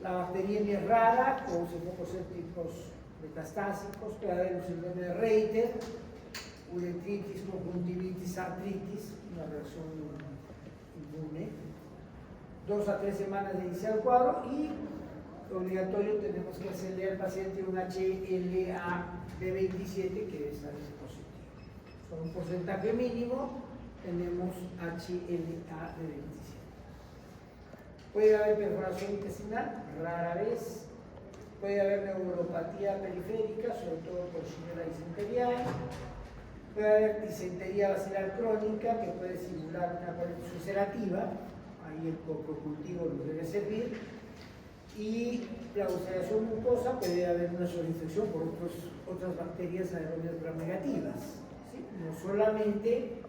La bacteriemia es rara, produce pocos sépticos metastásicos, puede haber un síndrome de Reiter, uretritis, conjuntivitis, artritis, una reacción inmune. 2 a 3 semanas de iniciar el cuadro y obligatorio tenemos que hacerle al paciente un HLA de 27 que es positivo. Con un porcentaje mínimo tenemos HLA de 27. Puede haber perforación intestinal, rara vez. Puede haber neuropatía periférica, sobre todo por Shigella discenteriae. Puede haber disentería basilar crónica, que puede simular una colitis ulcerativa. Ahí el coprocultivo nos debe servir. Y la ulceración mucosa, puede haber una sobreinfección por otras bacterias anaerobias gram-negativas, ¿sí? No solamente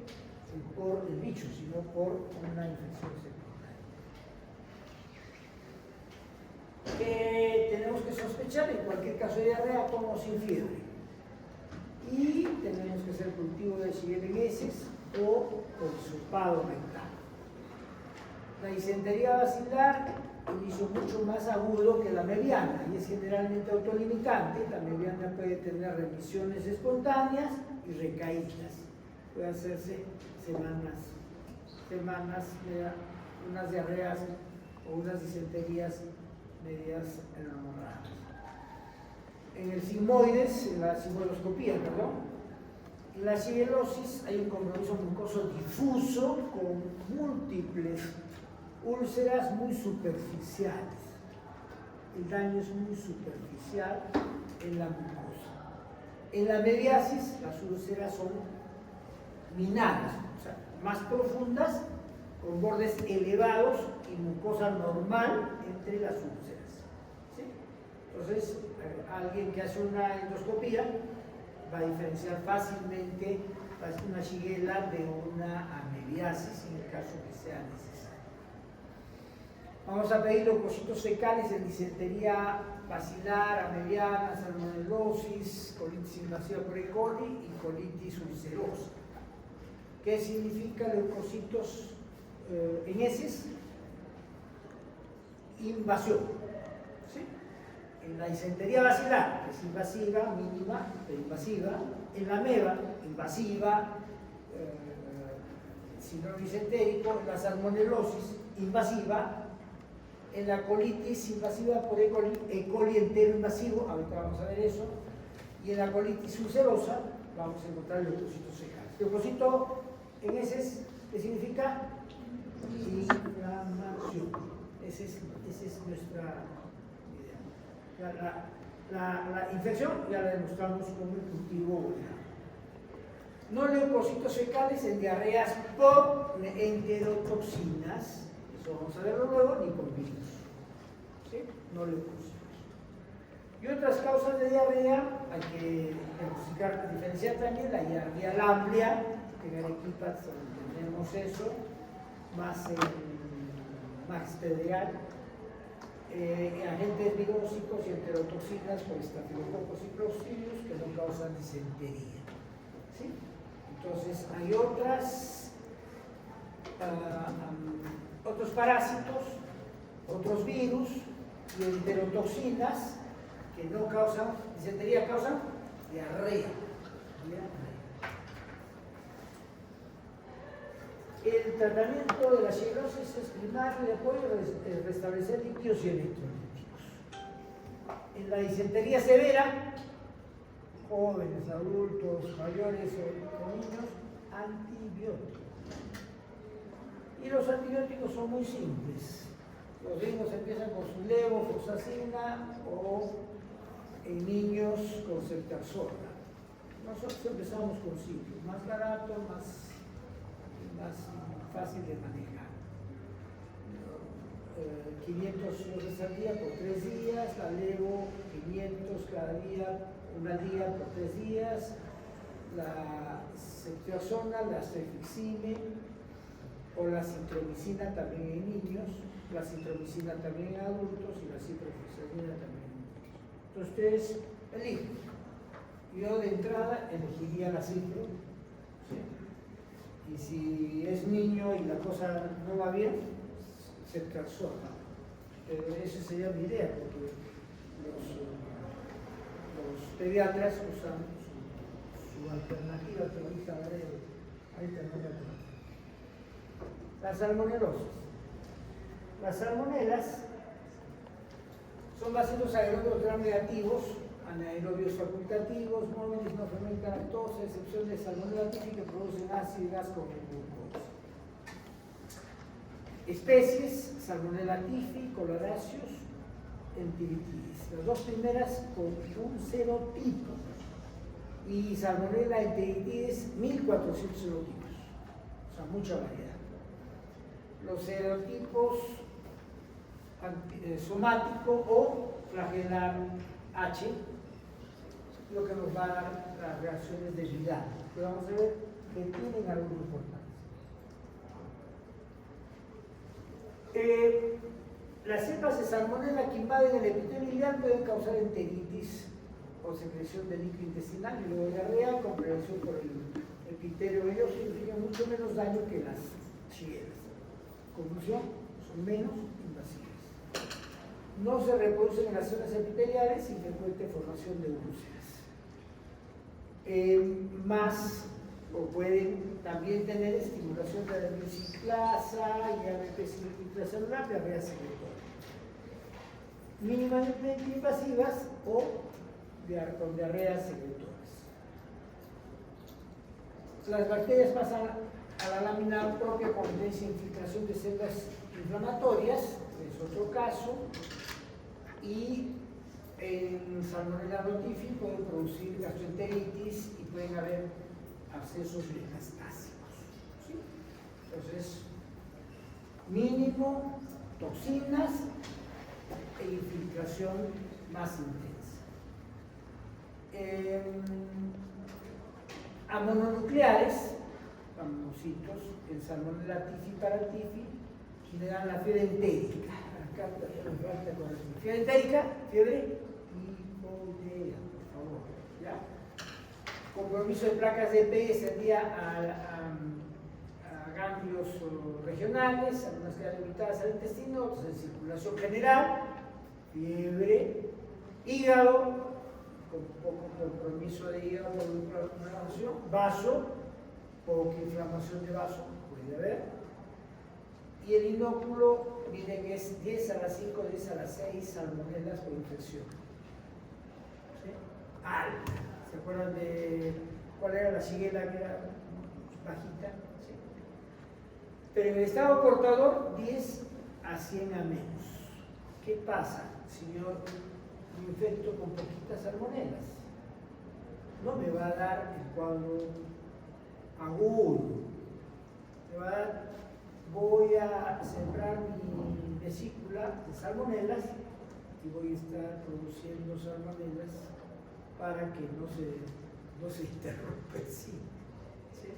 por el bicho, sino por una infección secundaria. Tenemos que sospechar en cualquier caso de diarrea con o sin fiebre. Y tenemos que hacer cultivo de Shigella en heces o con hisopado rectal. La disentería basilar, inicio mucho más agudo que la mediana y es generalmente autolimitante. La mediana puede tener remisiones espontáneas y recaídas. Puede hacerse semanas, unas diarreas o unas disenterías medias raras. En el sigmoides, en la sigmoidoscopía, en la shigellosis hay un compromiso mucoso difuso con múltiples úlceras muy superficiales. El daño es muy superficial en la mucosa. En la mediasis, las úlceras son minadas, o sea, más profundas, con bordes elevados y mucosa normal entre las úlceras. ¿Sí? Entonces, alguien que hace una endoscopía va a diferenciar fácilmente una Shigella de una ameliasis en el caso que sea necesario. Vamos a pedir leucocitos fecales en disentería basilar, ameliana, salmonelosis, colitis invasiva por E. coli y colitis ulcerosa. ¿Qué significa leucocitos en heces? Invasión. ¿Sí? En la disentería basilar, que es invasiva, mínima, pero invasiva. En la ameba, invasiva, síndrome disentérico. En la salmonelosis, invasiva. En la colitis invasiva por E. coli entero invasivo, ahorita vamos a ver eso. Y en la colitis ulcerosa vamos a encontrar leucocitos fecales. Leucocito en heces, ¿qué significa? Inflamación. Esa es nuestra idea. La infección ya la demostramos como el cultivo oral. No leucocitos fecales en diarreas por enterotoxinas, eso vamos a verlo luego, ni por virus. ¿Sí? No leucocitos. Y otras causas de diarrea, hay que diferenciar también la diarrea amplia, que en Arequipa tenemos eso, más magisterial, agentes virósicos y enterotoxinas por estafilococos y clostridios que no causan disentería. ¿Sí? Entonces hay otros parásitos, otros virus y enterotoxinas que no causan disentería, causan diarrea. El tratamiento de la shigellosis es primario de apoyo a restablecer líquidos y electrolíticos. En la disentería severa, jóvenes, adultos, mayores o niños, antibióticos. Y los antibióticos son muy simples. Los gringos empiezan con su levofloxacina o en niños con ceftriaxona. Nosotros empezamos con simples, más barato, más fácil de manejar. 500 dosis al día por 3 días, la levo 500 cada día, una al día por 3 días, la ceftriaxona, la cefixime o la citromicina también en niños, la citromicina también en adultos y la ciprofloxacina también en niños. Entonces ustedes eligen. Yo de entrada elegiría la citro, ¿sí? Y si es niño y la cosa no va bien, ceftriaxona. Esa sería mi idea, porque los pediatras usan su alternativa, pero ahorita no me acuerdo. La salmonelosis. Las salmonelas Son bacilos aerobios gram negativos, anaerobios facultativos, móviles, no fermentan lactosa, a excepción de Salmonella typhi que producen ácido y gas con el glucosa. Especies: Salmonella typhi, coloracios, enteritidis. Las dos primeras con un serotipo y Salmonella enteritidis 1400 serotipos, o sea, mucha variedad. Los serotipos somático o flagelar H, lo que nos va a dar las reacciones de Vidal, que vamos a ver que tienen algo importante. Las cepas de Salmonella que invaden el epitelio biliar pueden causar enteritis o secreción de líquido intestinal y luego diarrea con prevención por el epitelio velloso, significa mucho menos daño que las chielas. Conclusión: son menos invasivas. No se reproducen en las zonas epiteliales sin frecuente formación de úlceras. Más o pueden también tener estimulación de la biosimilasa y ABP intracelular, diarrea secretoria. Mínimamente invasivas o con diarreas secretoras. Las bacterias pasan a la lámina propia con tendencia a infiltración de células inflamatorias, es otro caso, y en Salmonella typhi pueden producir gastroenteritis y pueden haber abscesos metastásicos. ¿Sí? Entonces, mínimo toxinas e infiltración más intensa. A mononucleares, famositos, en Salmonella typhi para typhi, generan la fiebre entérica. Acá todavía nos falta con la fiebre entérica, fiebre tifoidea, por favor. ¿Ya? Compromiso de placas de P extendía a ganglios regionales, algunas quedan limitadas al intestino, otras en circulación general, fiebre, hígado, con poco compromiso de hígado, vaso, poca inflamación de vaso, puede haber. Y el inóculo, miren, es 10 a las 5, 10 a las 6 salmonelas por infección. ¿Sí? Alta. ¿Se acuerdan de cuál era la shigella que era bajita? ¿Sí? Pero en el estado portador, 10 a 100 a menos. ¿Qué pasa si yo me infecto con poquitas salmonelas? No me va a dar el cuadro agudo. Me va a dar, voy a sembrar mi vesícula de salmonelas y voy a estar produciendo salmonelas para que no se interrumpa el sí. ¿Sí?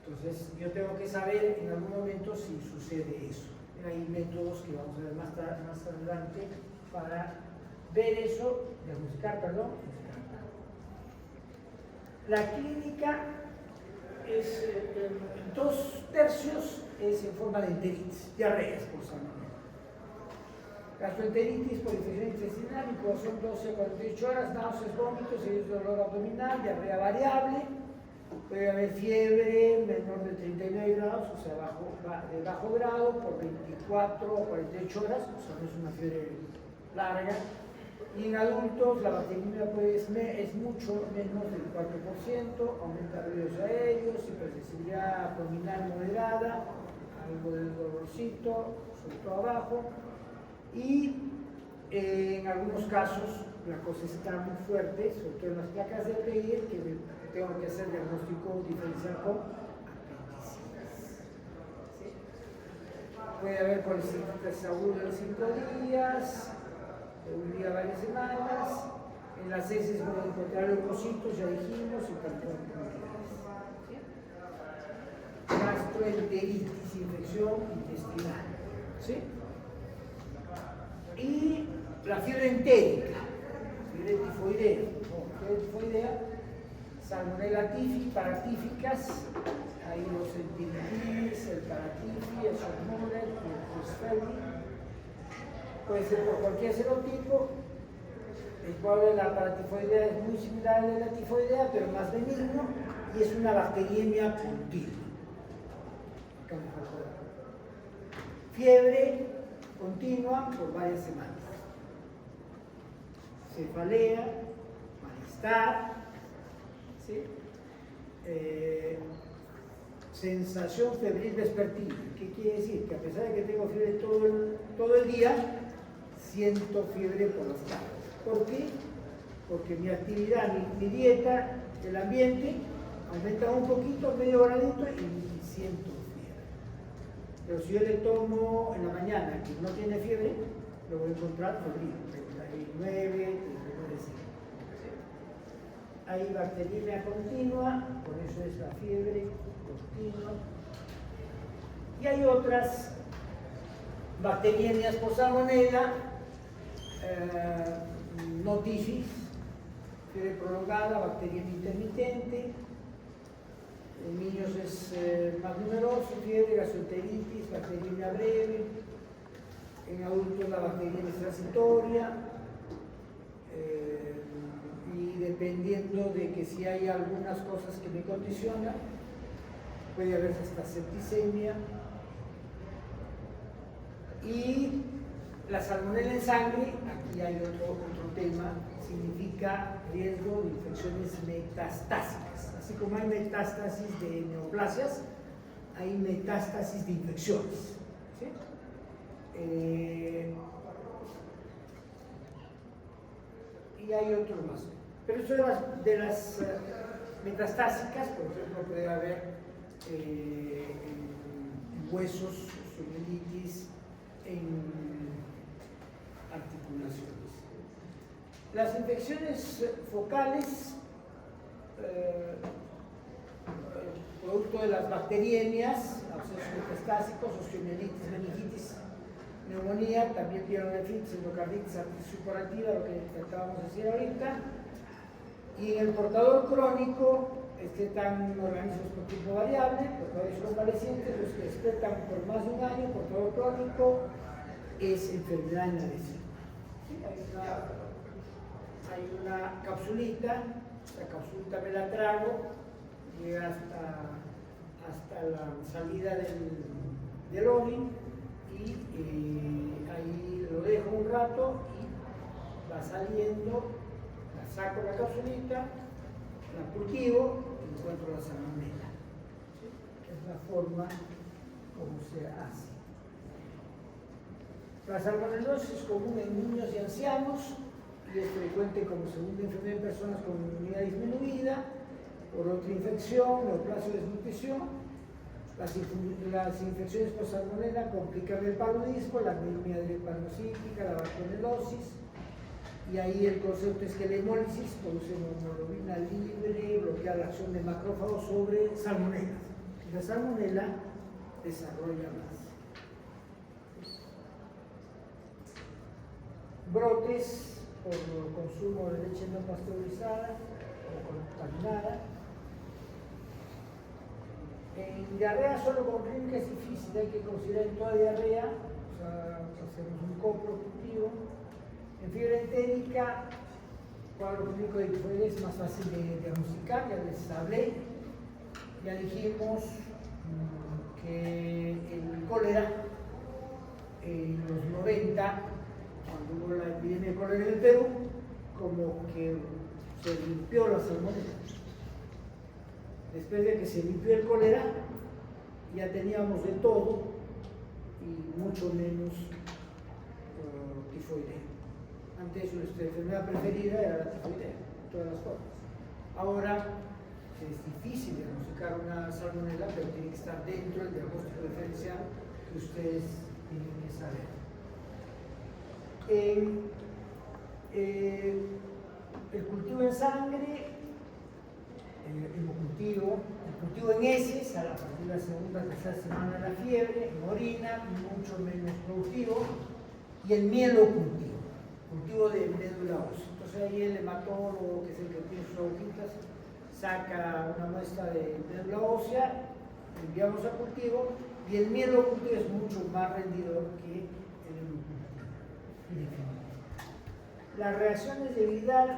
Entonces, yo tengo que saber en algún momento si sucede eso. Hay métodos que vamos a ver más adelante para ver eso, diagnosticar, perdón. La clínica es en 2/3 es en forma de enteritis, diarreas por salmonela. Gastroenteritis por infección intestinal, incubación 12 a 48 horas, náuseas, vómitos, seguidos de dolor abdominal, diarrea variable, puede haber fiebre menor de 39 grados, o sea, de bajo grado, por 24 o 48 horas, o sea, no es una fiebre larga. Y en adultos la bacteriemia pues, es mucho menos del 4%, aumenta ruidos aéreos, hipersensibilidad abdominal moderada, algo de dolorcito, sobre todo abajo, y en algunos casos la cosa está muy fuerte, sobre todo en las placas de Peyer, que tengo que hacer diagnóstico diferencial con apendicitis. ¿Sí? Puede haber colecistitis aguda en 5 días, un día varias semanas. En las heces pueden encontrar leucocitos, ya dijimos, y hipercontinuidades. ¿Sí? Gastroenteritis, infección intestinal. ¿Sí? Y la fiebre entérica, fiebre tifoidea. Fiebre tifoidea, Salmonella typhi, paratíficas, ahí los enteritis, el paratyphi, el Salmonella, el Creutzfeldt. Puede ser por cualquier serotipo. El cuadro de la paratifoidea es muy similar al de la tifoidea, pero más benigno, y es una bacteriemia continua. Fiebre continua por varias semanas. cefalea, malestar, ¿sí? Sensación febril vespertina. ¿Qué quiere decir? Que a pesar de que tengo fiebre todo el día, siento fiebre por las tardes. ¿Por qué? Porque mi actividad, mi dieta, el ambiente, aumenta un poquito, medio gradito y siento fiebre. Pero si yo le tomo en la mañana, que no tiene fiebre, lo voy a encontrar febril, 39, 39,5. Hay bacteriemia continua, por eso es la fiebre continua. Y hay otras bacteriemias por salmonella, notifis, fiebre prolongada, bacteriemia intermitente. En niños es más numeroso, fiebre, gastroenteritis, bacteriemia breve. En adultos la bacteriemia es transitoria. Y dependiendo de que si hay algunas cosas que me condicionan, puede haber hasta septicemia. Y la salmonella en sangre, aquí hay otro tema, significa riesgo de infecciones metastásicas. Así como hay metástasis de neoplasias, hay metástasis de infecciones. ¿Sí? Y hay otro más. Pero eso de las metastásicas, por ejemplo, puede haber en huesos, osteomielitis, en articulaciones. Las infecciones focales, producto de las bacteriemias, abscesos metastásicos, osteomielitis, meningitis, neumonía, también pielonefritis, endocarditis, artritis subcorativa, lo que acabamos de decir ahorita. Y en el portador crónico excretan organismos por tipo variable, portadores convalecientes, los que excretan por más de un año, portador crónico, es enfermedad en la vesícula. ¿Sí? Hay una capsulita, la capsulita me la trago, llega hasta la salida del orin y ahí lo dejo un rato y va saliendo. Saco la capsulita, la cultivo y encuentro la salmonella. ¿Sí? Es la forma como se hace. La salmonelosis es común en niños y ancianos y es frecuente como segunda enfermedad en personas con inmunidad disminuida, por otra infección, neoplasia o desnutrición. Las infecciones por salmonella complican el paludismo, la anemia drepanocítica, la bartonelosis. Y ahí el concepto es que la hemólisis produce hemoglobina libre, bloquea la acción de macrófagos sobre salmonella. Y la salmonella desarrolla más. Brotes por consumo de leche no pasteurizada o contaminada. En diarrea solo con clínica es difícil, hay que considerar en toda diarrea, o sea, hacemos un coproductivo. En fiebre entérica, cuadro clínico de tifoides es más fácil de diagnosticar, ya les hablé. Ya dijimos que el cólera en los 90, cuando hubo la epidemia de cólera en el Perú, como que se limpió la salmonella. Después de que se limpió el cólera, ya teníamos de todo y mucho menos tifoidea. Antes nuestra enfermedad preferida era la tifoidea, de todas las formas. Ahora es difícil diagnosticar una salmonella, pero tiene que estar dentro del diagnóstico diferencial que ustedes tienen que saber. El cultivo en sangre, el cultivo en heces, a partir de la segunda o tercera semana de la fiebre, en orina, mucho menos productivo, y el mielocultivo, cultivo de médula ósea. Entonces ahí el hematólogo, que es el que tiene sus agujitas, saca una muestra de médula ósea, enviamos al cultivo, y el mielocultivo es mucho más rendidor que el hemocultivo. Las reacciones de Vidal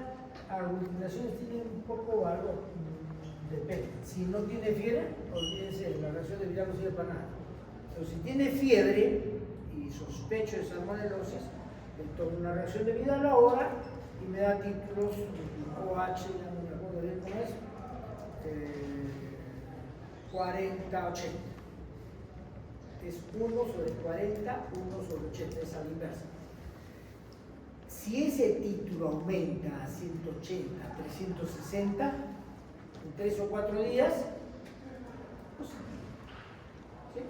a aglutinaciones tienen un poco algo, depende. Si no tiene fiebre, olvídense, la reacción de Vidal no sirve para nada. Pero si tiene fiebre y sospecho de salmonelosis, le tomo una reacción de Vidal ahora y me da títulos OH, ya no me acuerdo bien cómo es, 40-80. Es 1 sobre 40, 1 sobre 80, es a la inversa. Si ese título aumenta a 180, 360, en 3 o 4 días, pues, ¿sí?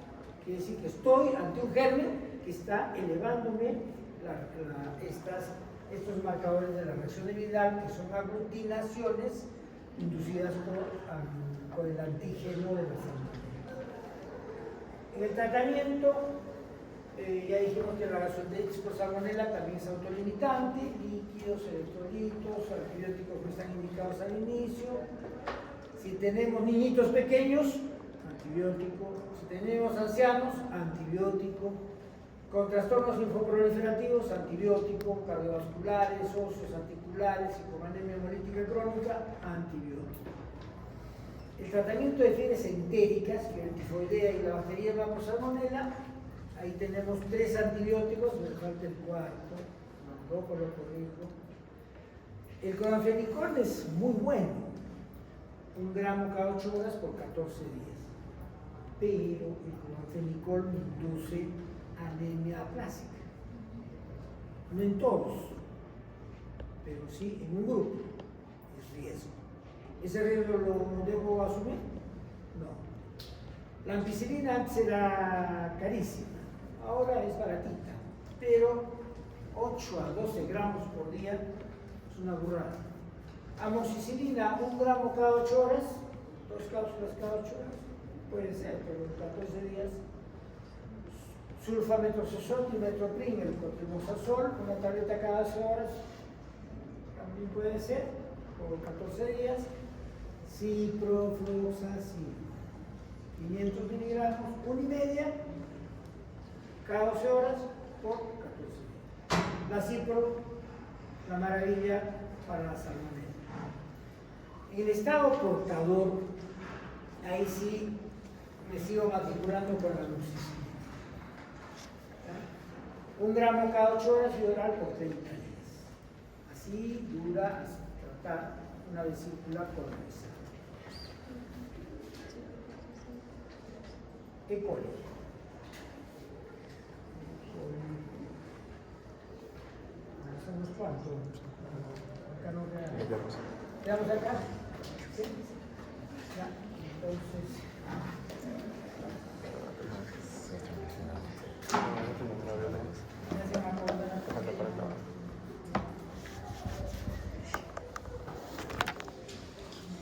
Quiere decir que estoy ante un germen que está elevándome estos marcadores de la reacción de Vidal, que son aglutinaciones inducidas por el antígeno de la salmonela. En el tratamiento, ya dijimos que la gastroenteritis por salmonela también es autolimitante, líquidos, electrolitos, antibióticos no están indicados al inicio. Si tenemos niñitos pequeños, antibiótico. Si tenemos ancianos, antibiótico. Con trastornos linfoproliferativos, antibiótico. Cardiovasculares, óseos, articulares y con anemia hemolítica crónica, antibiótico. El tratamiento de fiebres entéricas, que es la tifoidea y la bacteriemia por salmonela, ahí tenemos 3 antibióticos, me falta el cuarto, tampoco lo corrijo. El cloranfenicol es muy bueno, 1 gramo cada 8 horas por 14 días, pero el cloranfenicol induce anemia aplásica. No en todos, pero sí en un grupo, es riesgo. ¿Ese riesgo lo debo asumir? No. La ampicilina antes era carísima, ahora es baratita, pero 8 a 12 gramos por día es una burrada. Amoxicilina, 1 gramo cada 8 horas, 2 cápsulas cada 8 horas, puede ser, pero en 14 días. Sulfametrozosol y metroprin, el cotrimazol, 1 tableta cada 12 horas, también puede ser, por 14 días. Ciprofloxacin, 500 miligramos, 1,5 cada 12 horas por 14 días. La cipro, la maravilla para la salmonela. En el estado portador, ahí sí me sigo matriculando con la amoxicilina. 1 gramo cada 8 horas y oral por 30 días. Así dura hasta tratar una vesícula colonizada. E. coli. ¿Hacemos cuánto? Acá no quedamos. ¿Quedamos acá? ¿Sí? Ya, entonces...